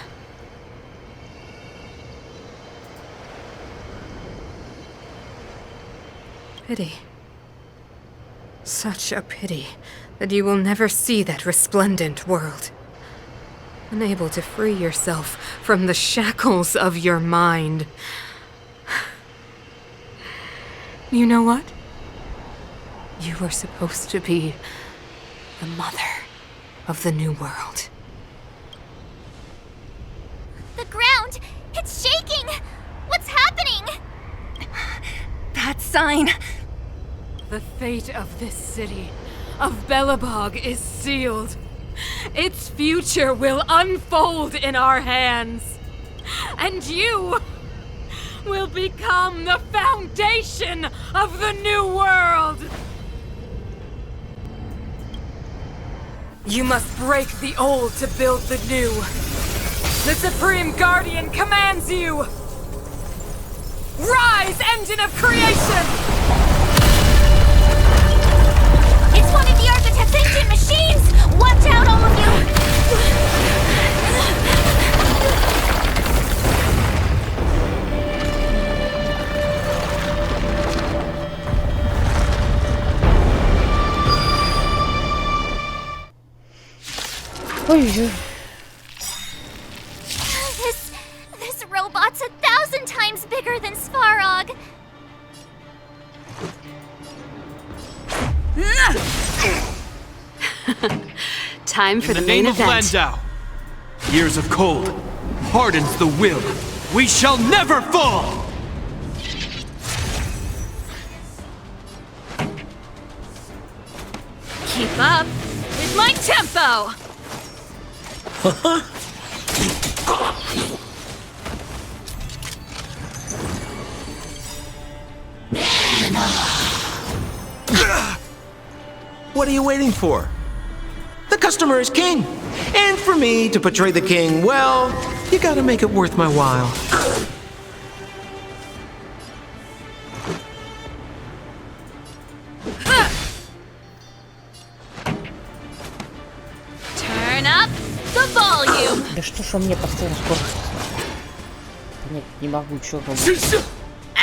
Speaker 10: Pity. Such a pity that you will never see that resplendent world. Unable to free yourself from the shackles of your mind. You know what? You were supposed to be the mother of the new world.
Speaker 6: The ground! It's shaking! What's happening?
Speaker 4: That sign.
Speaker 10: The fate of this city, of Belobog, is sealed. Its future will unfold in our hands. And you will become the foundation of the new world. You must break the old to build the new. The Supreme Guardian commands you! Rise, engine of creation!
Speaker 6: It's one of the architect's ancient machines! Watch out, all of you! This robot's 1,000 times bigger than Svarog.
Speaker 3: Time for
Speaker 2: In
Speaker 3: the
Speaker 2: the
Speaker 3: main
Speaker 2: name of
Speaker 3: event.
Speaker 2: Landau, years of cold hardens the will. We shall never fall!
Speaker 3: Keep up with my tempo!
Speaker 5: What are you waiting for? The customer is king. And for me to portray the king, well, you gotta make it worth my while.
Speaker 3: Turn up the volume!
Speaker 1: Да что ж он мне постоянно скорость? Понять не могу, что он...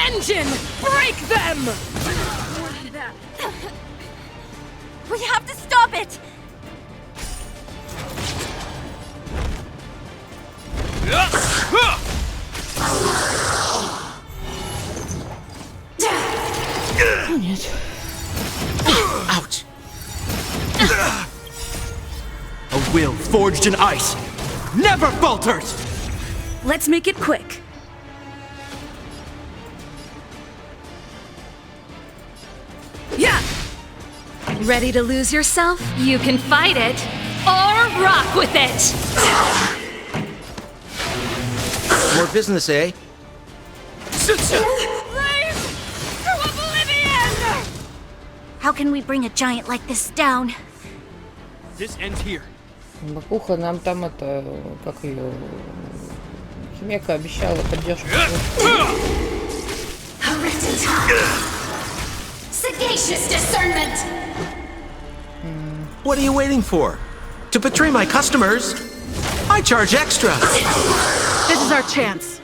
Speaker 10: Engine, break them!
Speaker 4: We have to stop it!
Speaker 1: Нет.
Speaker 5: Ouch.
Speaker 2: A will forged in ice never falters!
Speaker 11: Let's make it quick.
Speaker 3: Yeah! Ready to lose yourself? You can fight it, or rock with it!
Speaker 5: More business, eh?
Speaker 9: How can we bring a giant like this down?
Speaker 2: This ends here.
Speaker 1: Бакуха нам там это... Как ее... Химека обещала поддержку.
Speaker 6: Sagacious discernment!
Speaker 5: What are you waiting for? To betray my customers? I charge extra.
Speaker 11: This is our chance.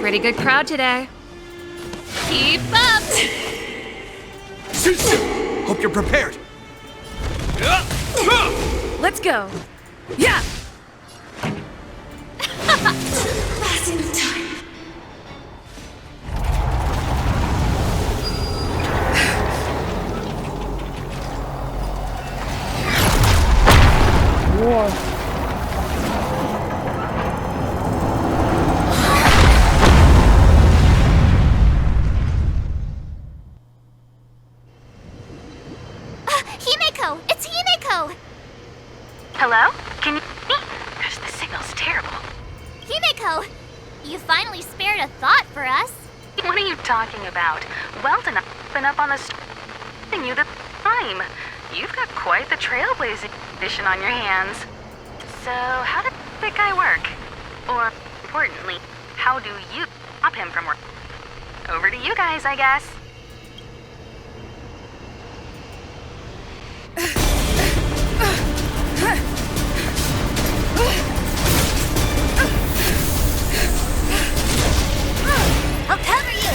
Speaker 3: Pretty good crowd today. Keep up!
Speaker 2: Hope you're prepared.
Speaker 3: Let's go. Yeah!
Speaker 4: Last in time.
Speaker 1: О,
Speaker 6: Himeko! It's Himeko!
Speaker 12: Hello? Can you hear me? Gosh, the signal's terrible.
Speaker 6: Himeko! You finally spared a thought for us.
Speaker 12: What are you talking about? Weldon, I've been up on the and you the time. You've got quite the trailblazing mission on your hands. So, how did that guy work? Or, importantly, how do you stop him from work? Over to you guys, I guess.
Speaker 6: I'll cover you!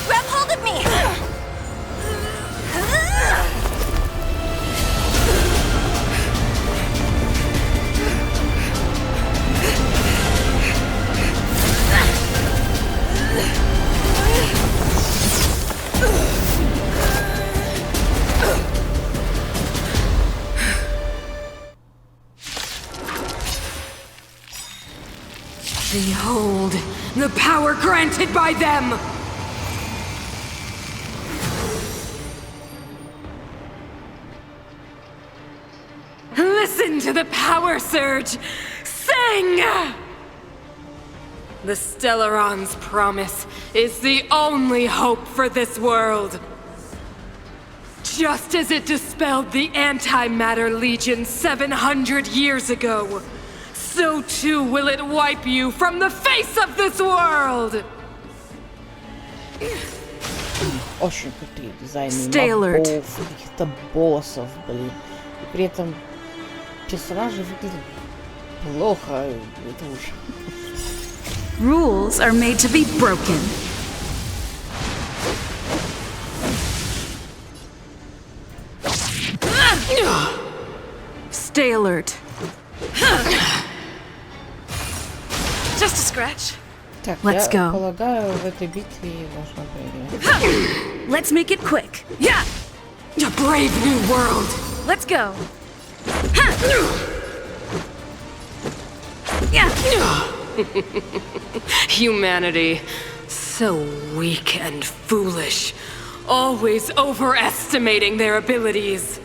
Speaker 4: Grab hold of me!
Speaker 10: Behold, the power granted by them! Listen to the power surge! Sing! The Stellaron's promise is the only hope for this world. Just as it dispelled the Antimatter Legion 700 years ago, so too will it wipe you from the face of this world!
Speaker 1: очень крутые дизайны
Speaker 11: Stay alert.
Speaker 1: мобов, каких-то боссов, блин. И при этом персонажи выглядят плохо. Это уж...
Speaker 11: Rules are made to be broken. Stay alert.
Speaker 3: Just a scratch.
Speaker 1: Так,
Speaker 11: Let's
Speaker 1: я
Speaker 11: go.
Speaker 1: полагаю, в этой битве должна проиграть.
Speaker 11: Let's make it quick.
Speaker 10: Yeah! A brave new world!
Speaker 3: Let's go.
Speaker 10: Humanity, so weak and foolish, always overestimating their abilities.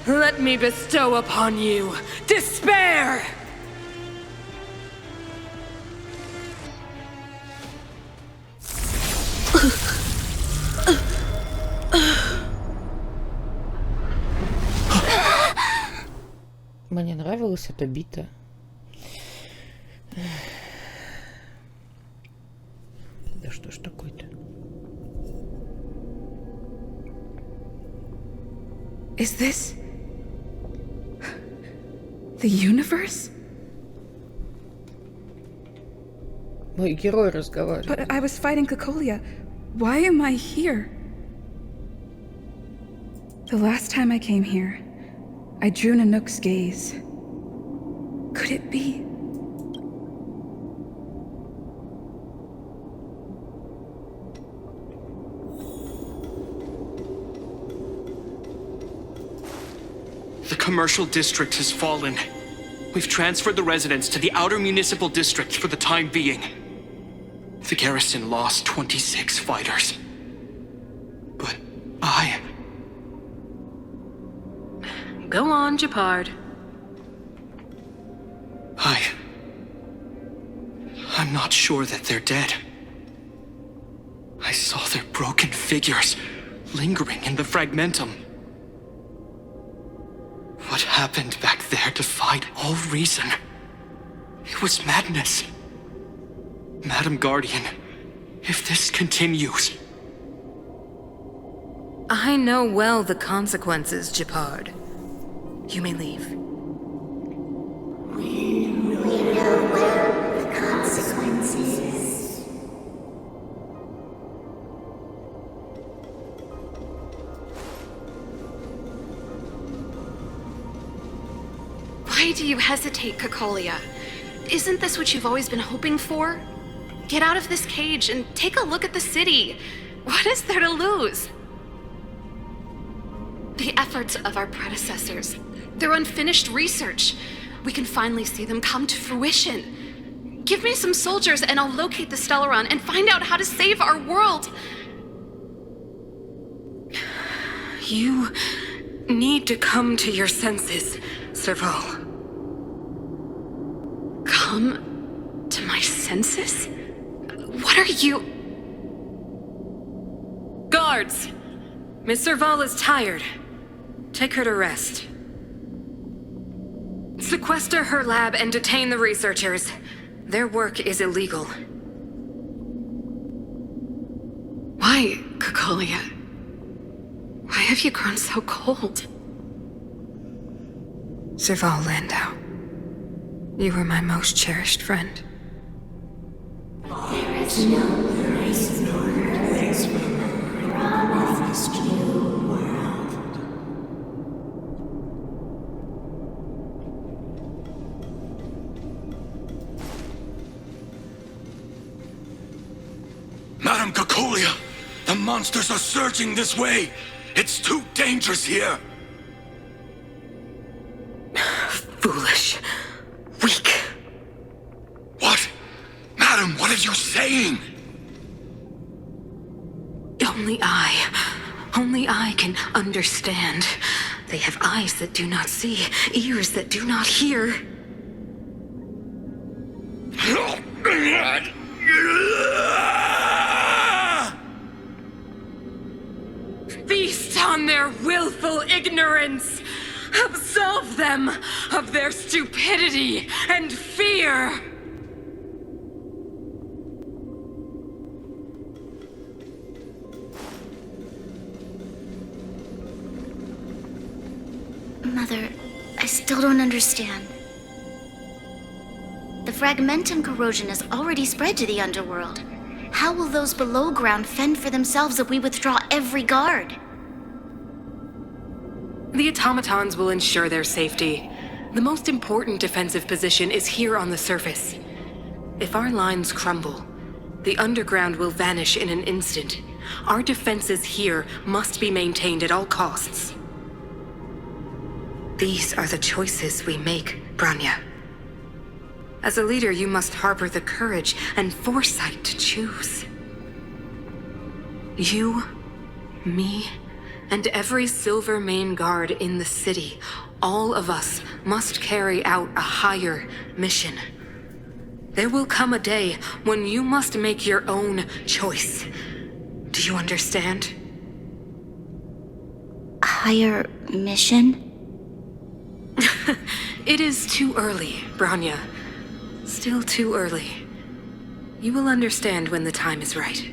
Speaker 10: Let me bestow upon you despair!
Speaker 1: Мне нравилась эта бита. Да что ж такое-то?
Speaker 11: Is this the universe?
Speaker 1: Мой герой разговаривает.
Speaker 11: But I was fighting Kokoliya. Why am I here? The last time I came here, I drew Nanook's gaze. Could it be?
Speaker 2: The commercial district has fallen. We've transferred the residents to the outer municipal districts for the time being. The garrison lost 26 fighters. But
Speaker 10: Go on, Japard.
Speaker 2: I'm not sure that they're dead. I saw their broken figures lingering in the fragmentum. What happened back there defied all reason. It was madness. Madam Guardian, if this continues...
Speaker 10: I know well the consequences, Jeopard. You may leave.
Speaker 6: We know well the consequences.
Speaker 3: Why do you hesitate, Cocolia? Isn't this what you've always been hoping for? Get out of this cage and take a look at the city. What is there to lose? The efforts of our predecessors, their unfinished research. We can finally see them come to fruition. Give me some soldiers and I'll locate the Stellaron and find out how to save our world.
Speaker 10: You need to come to your senses, Serval.
Speaker 3: Come to my senses? What are you...
Speaker 10: Guards! Miss Serval is tired. Take her to rest. Sequester her lab and detain the researchers. Their work is illegal.
Speaker 3: Why, Cocolia? Why have you grown so cold?
Speaker 10: Serval Landau, you were my most cherished friend.
Speaker 6: There is no place nor place promised you world.
Speaker 13: Madam Cocolia, the monsters are surging this way. It's too dangerous here.
Speaker 10: Foolish. Weak.
Speaker 13: What? Madam, what are you saying?
Speaker 10: Only I can understand. They have eyes that do not see, ears that do not hear. Feast on their willful ignorance! Absolve them of their stupidity and fear!
Speaker 9: Mother, I still don't understand. The fragmentum corrosion has already spread to the underworld. How will those below ground fend for themselves if we withdraw every guard?
Speaker 10: The automatons will ensure their safety. The most important defensive position is here on the surface. If our lines crumble, the underground will vanish in an instant. Our defenses here must be maintained at all costs. These are the choices we make, Branya. As a leader, you must harbor the courage and foresight to choose. You, me, and every Silver Main guard in the city, all of us must carry out a higher mission. There will come a day when you must make your own choice. Do you understand?
Speaker 9: Higher mission?
Speaker 10: It is too early, Branya. Still too early. You will understand when the time is right.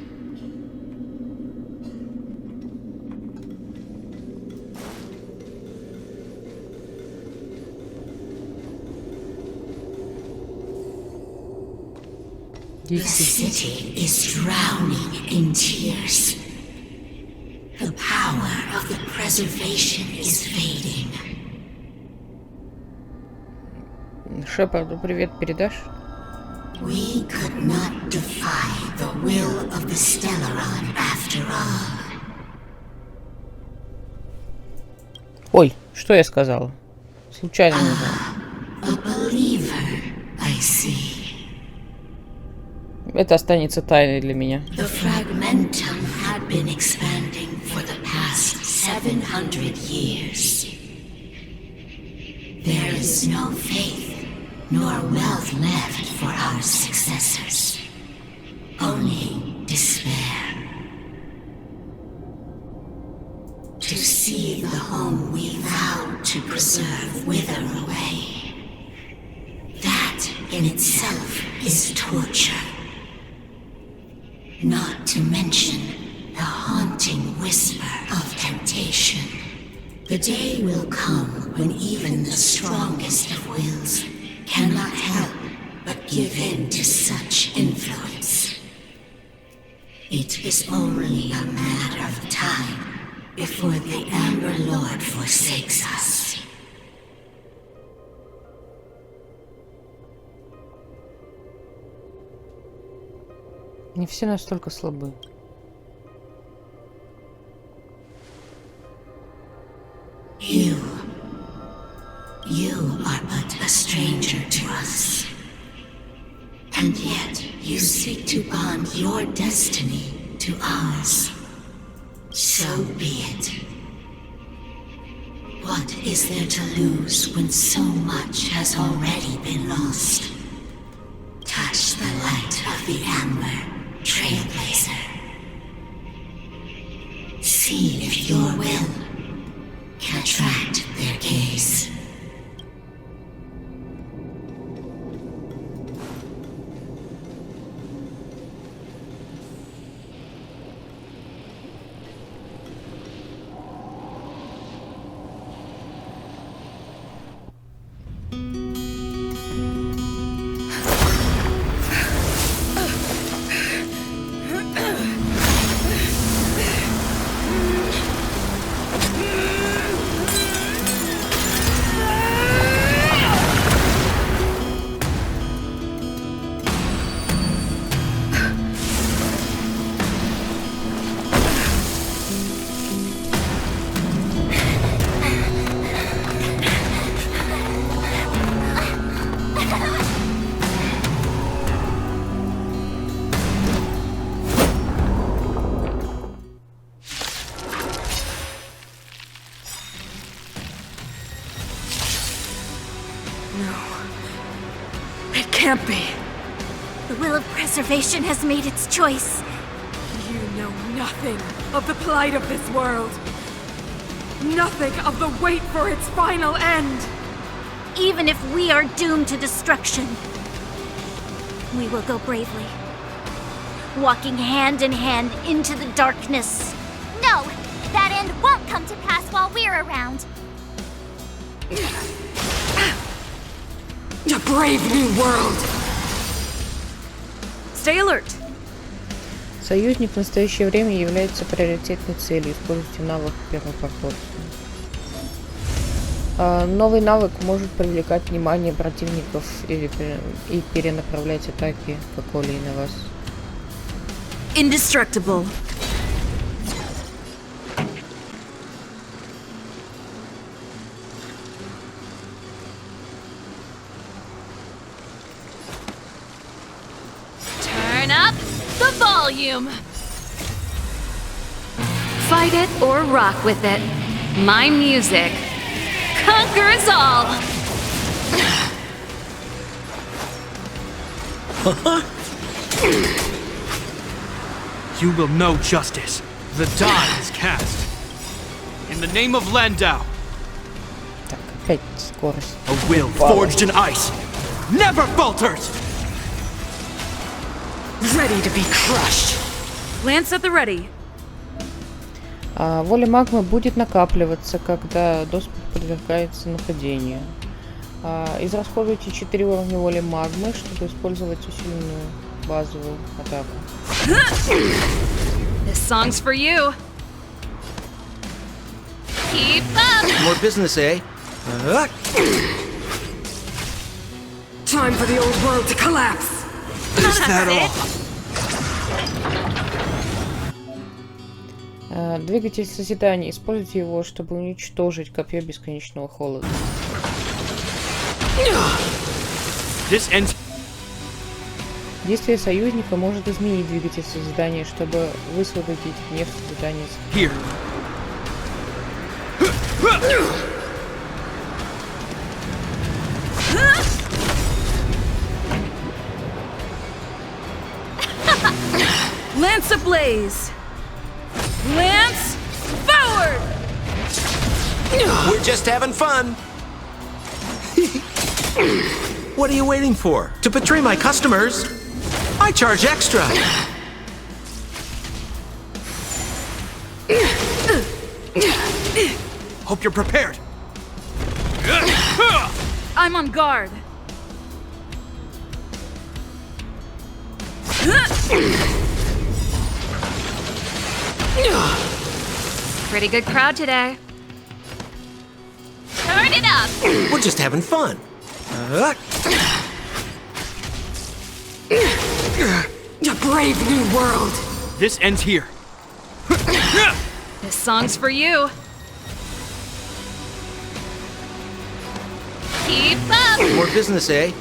Speaker 6: The city is drowning in tears. The power of the preservation is fading.
Speaker 1: Шепарду привет передашь?
Speaker 6: We could not defy the will of the Stellaron after all.
Speaker 1: Ой, что я сказала? Случайно не знаю.
Speaker 6: A believer, I see.
Speaker 1: Это останется тайной для меня.
Speaker 6: The fragmentum had been expanding for the past 700 years. There is no faith nor wealth left for our successors. Only despair. To see the home we vowed to preserve wither away. That in itself is torture. Not to mention the haunting
Speaker 14: haunting whisper of temptation. The day will come when even the strongest of wills cannot help but give in to such influence. It is only a matter of time before the Amber Lord forsakes us.
Speaker 1: Не все настолько слабы.
Speaker 14: You are but a stranger to us. And yet you seek to bond your destiny to ours. So be it. What is there to lose when so much has already been lost? Touch the light of the Amber, Trailblazer. See if your will can attract their gaze.
Speaker 10: Can't be.
Speaker 6: The will of preservation has made its choice.
Speaker 10: You know nothing of the plight of this world. Nothing of the wait for its final end.
Speaker 6: Even if we are doomed to destruction, we will go bravely, walking hand in hand into the darkness.
Speaker 15: No! That end won't come to pass while we're around.
Speaker 10: A brave new world.
Speaker 3: Stay alert.
Speaker 1: Союзник в настоящее время является приоритетной целью. Используйте навык первой пропорции. Новый навык может привлекать внимание противников и перенаправлять атаки Коколии на вас.
Speaker 3: Indestructible. Turn up the volume.
Speaker 12: Fight it or rock with it. My music conquers all.
Speaker 2: You will know justice. The die is cast. In the name of Landau.
Speaker 1: Так, опять скорость.
Speaker 2: A will forged in ice never falters.
Speaker 10: Ready to be crushed.
Speaker 3: Lance at the ready.
Speaker 1: Воля магмы будет накапливаться, когда доспех подвергается нападению. Израсходуйте 4 уровня воли магмы, чтобы использовать усиленную базовую атаку.
Speaker 3: This song's for you. Keep up.
Speaker 5: More business, eh?
Speaker 10: Time for the old world to collapse.
Speaker 2: Is that all?
Speaker 1: Двигатель созидания. Используйте его, чтобы уничтожить копье бесконечного холода. Действие союзника может изменить двигатель созидания, чтобы высвободить гнев созидания.
Speaker 2: Here.
Speaker 3: Lance ablaze. Lance forward.
Speaker 5: We're just having fun. What are you waiting for? To betray my customers? I charge extra.
Speaker 2: Hope you're prepared.
Speaker 3: I'm on guard. Pretty good crowd today.
Speaker 6: Turn it up!
Speaker 5: We're just having fun.
Speaker 10: A brave new world.
Speaker 2: This ends here.
Speaker 3: This song's for you.
Speaker 6: Keep up!
Speaker 5: More business, eh?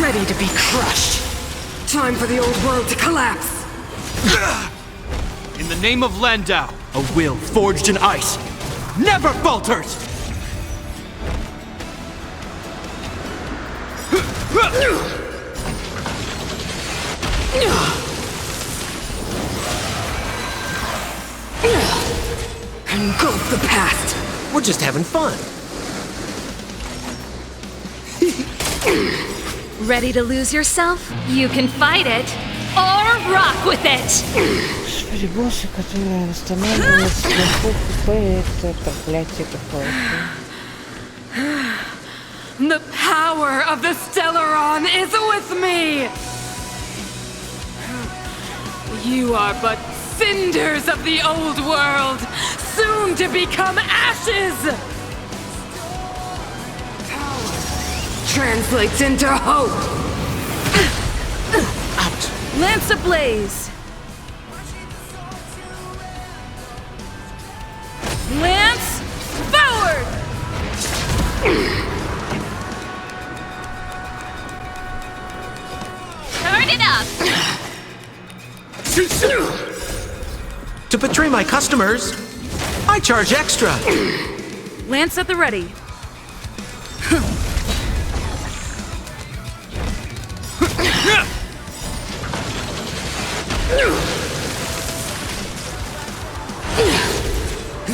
Speaker 10: Ready to be crushed. Time for the old world to collapse.
Speaker 2: In the name of Landau, a will forged in ice never falters!
Speaker 10: Engulf the past.
Speaker 5: We're just having fun.
Speaker 3: Ready to lose yourself? You can fight it or rock with it.
Speaker 1: Господи, боссы, которые восстанавливают сверху ХП, это проклятие какое-то.
Speaker 10: The power of the Stellaron is with me! You are but cinders of the old world, soon to become ashes! Power translates into hope!
Speaker 5: Out!
Speaker 3: Lance ablaze! Lance forward!
Speaker 6: Turn it up!
Speaker 5: To betray my customers, I charge extra.
Speaker 3: Lance at the ready.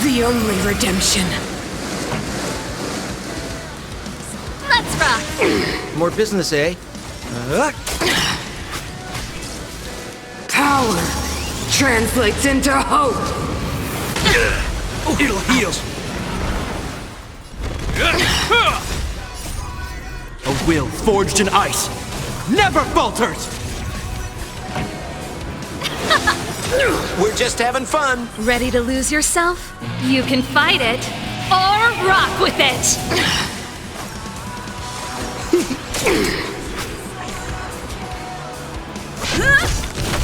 Speaker 10: The only redemption.
Speaker 6: Let's rock!
Speaker 5: More business, eh?
Speaker 10: Power translates into hope.
Speaker 2: It'll heal. A will forged in ice never falters!
Speaker 5: We're just having fun.
Speaker 3: Ready to lose yourself? You can fight it or rock with it.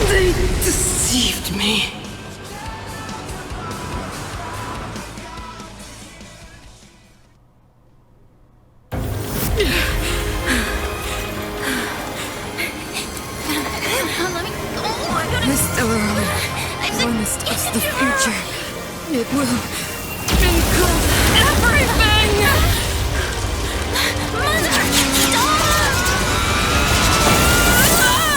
Speaker 10: They deceived me. The Stellaron promised us the future. It will engulf everything!
Speaker 6: Mother, stop!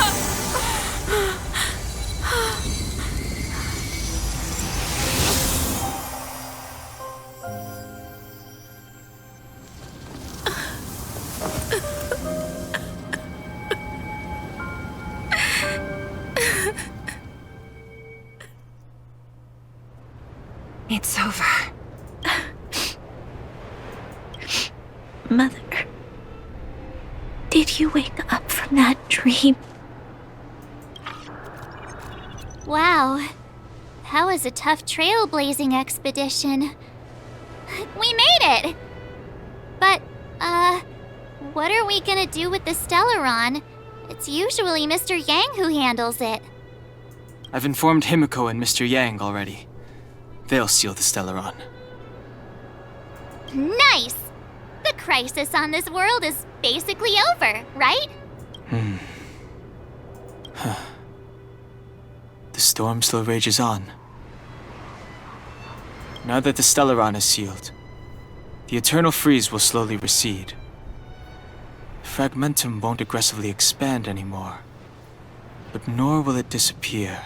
Speaker 4: It's over.
Speaker 9: Mother, did you wake up from that dream?
Speaker 6: Wow. That was a tough trailblazing expedition. We made it! But, what are we gonna do with the Stellaron? It's usually Mr. Yang who handles it.
Speaker 8: I've informed Himiko and Mr. Yang already. They'll seal the Stellaron.
Speaker 6: Nice! The crisis on this world is basically over, right?
Speaker 8: The storm still rages on. Now that the Stellaron is sealed, the eternal freeze will slowly recede. Fragmentum won't aggressively expand anymore, but nor will it disappear.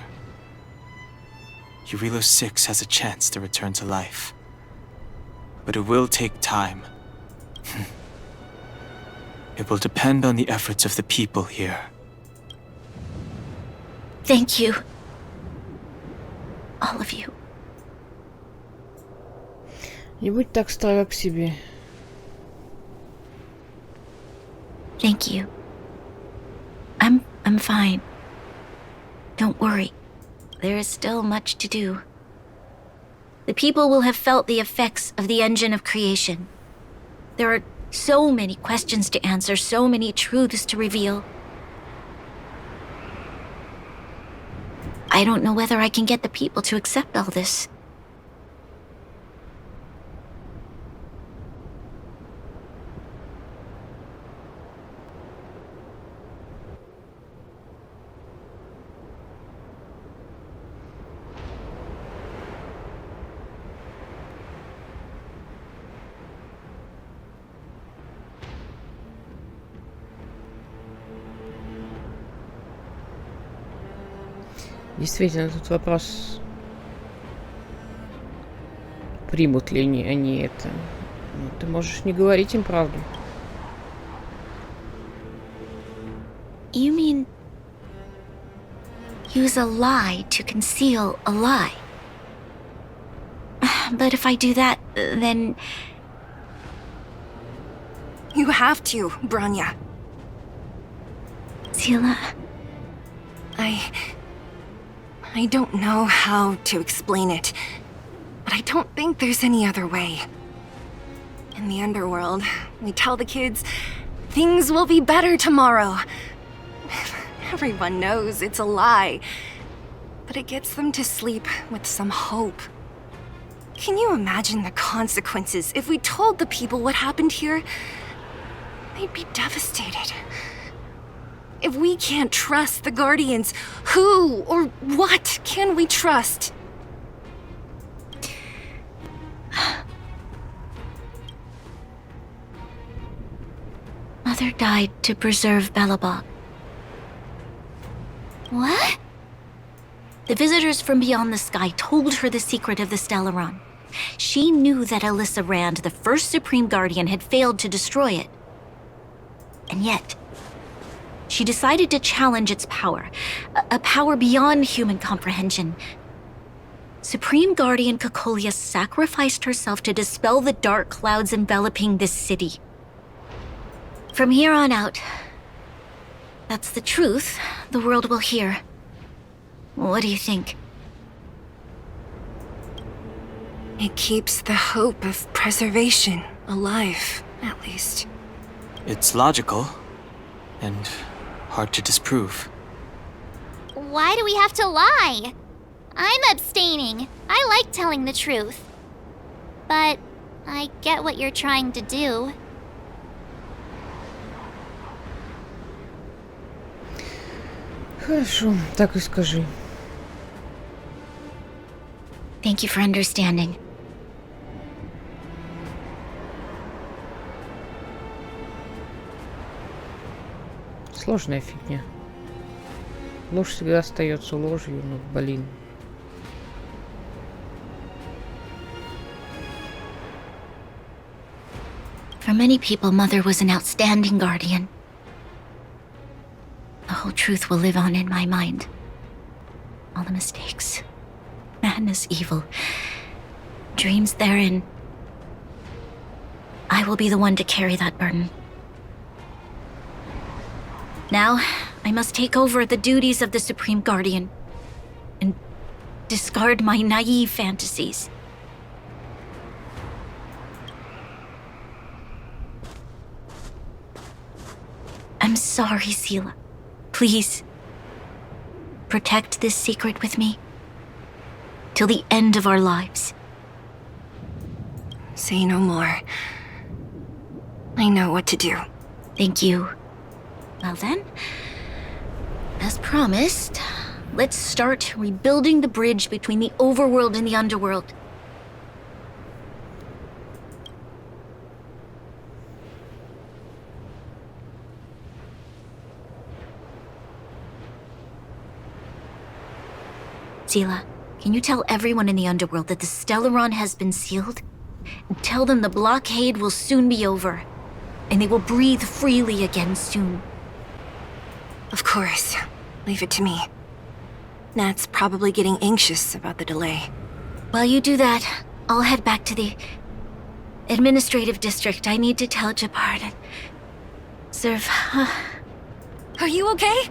Speaker 8: Eurilo 6 has a chance to return to life, but it will take time. It will depend on the efforts of the people here.
Speaker 9: Thank you. All of you.
Speaker 1: Не будь так строга к себе.
Speaker 9: Thank you. I'm fine. Don't worry. There is still much to do. The people will have felt the effects of the engine of creation. There are so many questions to answer, so many truths to reveal. I don't know whether I can get the people to accept all this.
Speaker 1: Действительно, тут вопрос, примут ли они это. Ну, ты можешь не говорить им правду.
Speaker 9: You mean use a lie to conceal a lie? But if I do that, then...
Speaker 4: You have to, Branya.
Speaker 9: Seela...
Speaker 4: I don't know how to explain it, but I don't think there's any other way. In the underworld, we tell the kids, things will be better tomorrow. Everyone knows it's a lie, but it gets them to sleep with some hope. Can you imagine the consequences if we told the people what happened here? They'd be devastated. If we can't trust the Guardians, who or what can we trust?
Speaker 9: Mother died to preserve Belobog.
Speaker 6: What?
Speaker 9: The visitors from beyond the sky told her the secret of the Stellaron. She knew that Alyssa Rand, the first Supreme Guardian, had failed to destroy it. And yet, she decided to challenge its power, a power beyond human comprehension. Supreme Guardian Kokolii sacrificed herself to dispel the dark clouds enveloping this city. From here on out, that's the truth the world will hear. What do you think?
Speaker 4: It keeps the hope of preservation alive, at least.
Speaker 8: It's logical, and hard to disprove.
Speaker 6: Why do we have to lie? I'm abstaining. I like telling the truth. But I get what you're trying to do.
Speaker 1: Хорошо, так и скажи.
Speaker 9: Thank you for understanding.
Speaker 1: Сложная фигня. Ложь всегда остается ложью, но, блин.
Speaker 9: For many people, Mother was an outstanding guardian. The whole truth will live on in my mind. All the mistakes, madness, evil, dreams therein. I will be the one to carry that burden. Now, I must take over the duties of the Supreme Guardian and discard my naive fantasies. I'm sorry, Seela. Please, protect this secret with me till the end of our lives.
Speaker 4: Say no more. I know what to do.
Speaker 9: Thank you. Well then, as promised, let's start rebuilding the bridge between the overworld and the underworld. Seela, can you tell everyone in the underworld that the Stellaron has been sealed? And tell them the blockade will soon be over, and they will breathe freely again soon.
Speaker 4: Of course. Leave it to me. Nat's probably getting anxious about the delay.
Speaker 9: While you do that, I'll head back to the administrative district. I need to tell Jabbar and Serve.
Speaker 4: Are you okay?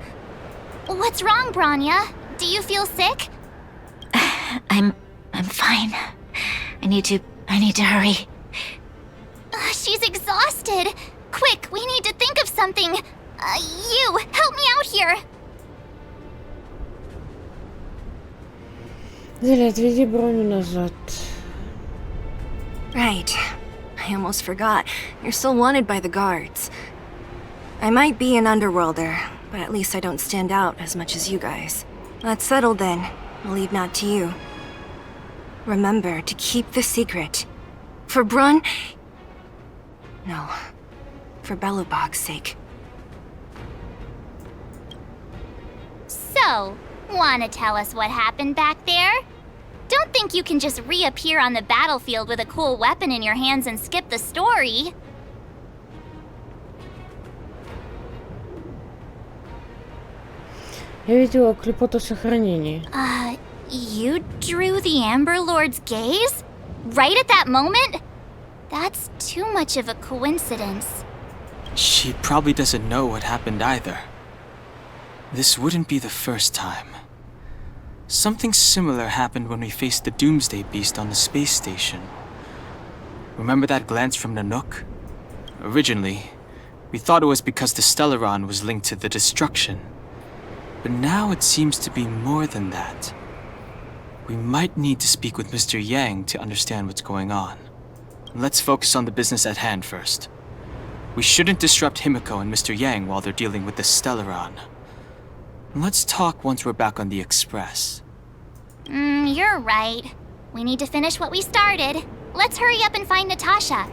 Speaker 6: What's wrong, Branya? Do you feel sick?
Speaker 9: I'm fine. I need to hurry.
Speaker 6: She's exhausted. Quick, we need to think of something. You, help me out here.
Speaker 1: Зеля, отведи Броню назад.
Speaker 4: Right. I almost forgot. You're still wanted by the guards. I might be an underworlder, but at least I don't stand out as much as you guys. That's settled then. I'll leave Nat to you. Remember to keep the secret. For Brun... No. For Belobog's sake.
Speaker 6: So, wanna tell us what happened back there? Don't think you can just reappear on the battlefield with a cool weapon in your hands and skip the story.
Speaker 1: Я видела клепоту сохранений.
Speaker 6: You drew the Amber Lord's gaze? Right at that moment? That's too much of a coincidence.
Speaker 8: She probably doesn't know what happened either. This wouldn't be the first time. Something similar happened when we faced the Doomsday Beast on the space station. Remember that glance from Nanook? Originally, we thought it was because the Stellaron was linked to the destruction. But now it seems to be more than that. We might need to speak with Mr. Yang to understand what's going on. Let's focus on the business at hand first. We shouldn't disrupt Himiko and Mr. Yang while they're dealing with the Stellaron. Let's talk once we're back on the Express.
Speaker 6: You're right. We need to finish what we started. Let's hurry up and find Natasha.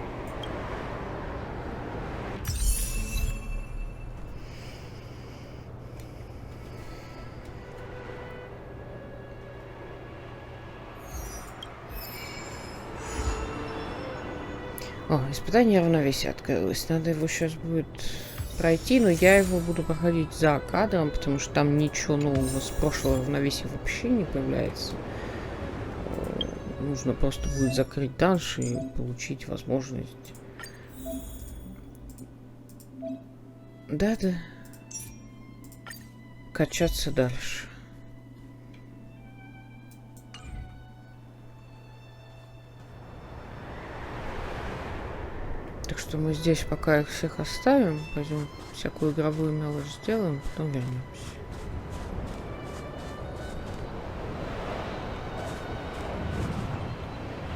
Speaker 1: О, испытание равновесия открылось. Надо его сейчас будет пройти, но я его буду проходить за кадром, потому что там ничего нового с прошлого равновесия вообще не появляется. Нужно просто будет закрыть данж и получить возможность. Да-да. Качаться дальше. Так что мы здесь пока их всех оставим, пойдем всякую игровую мелочь сделаем, потом вернемся.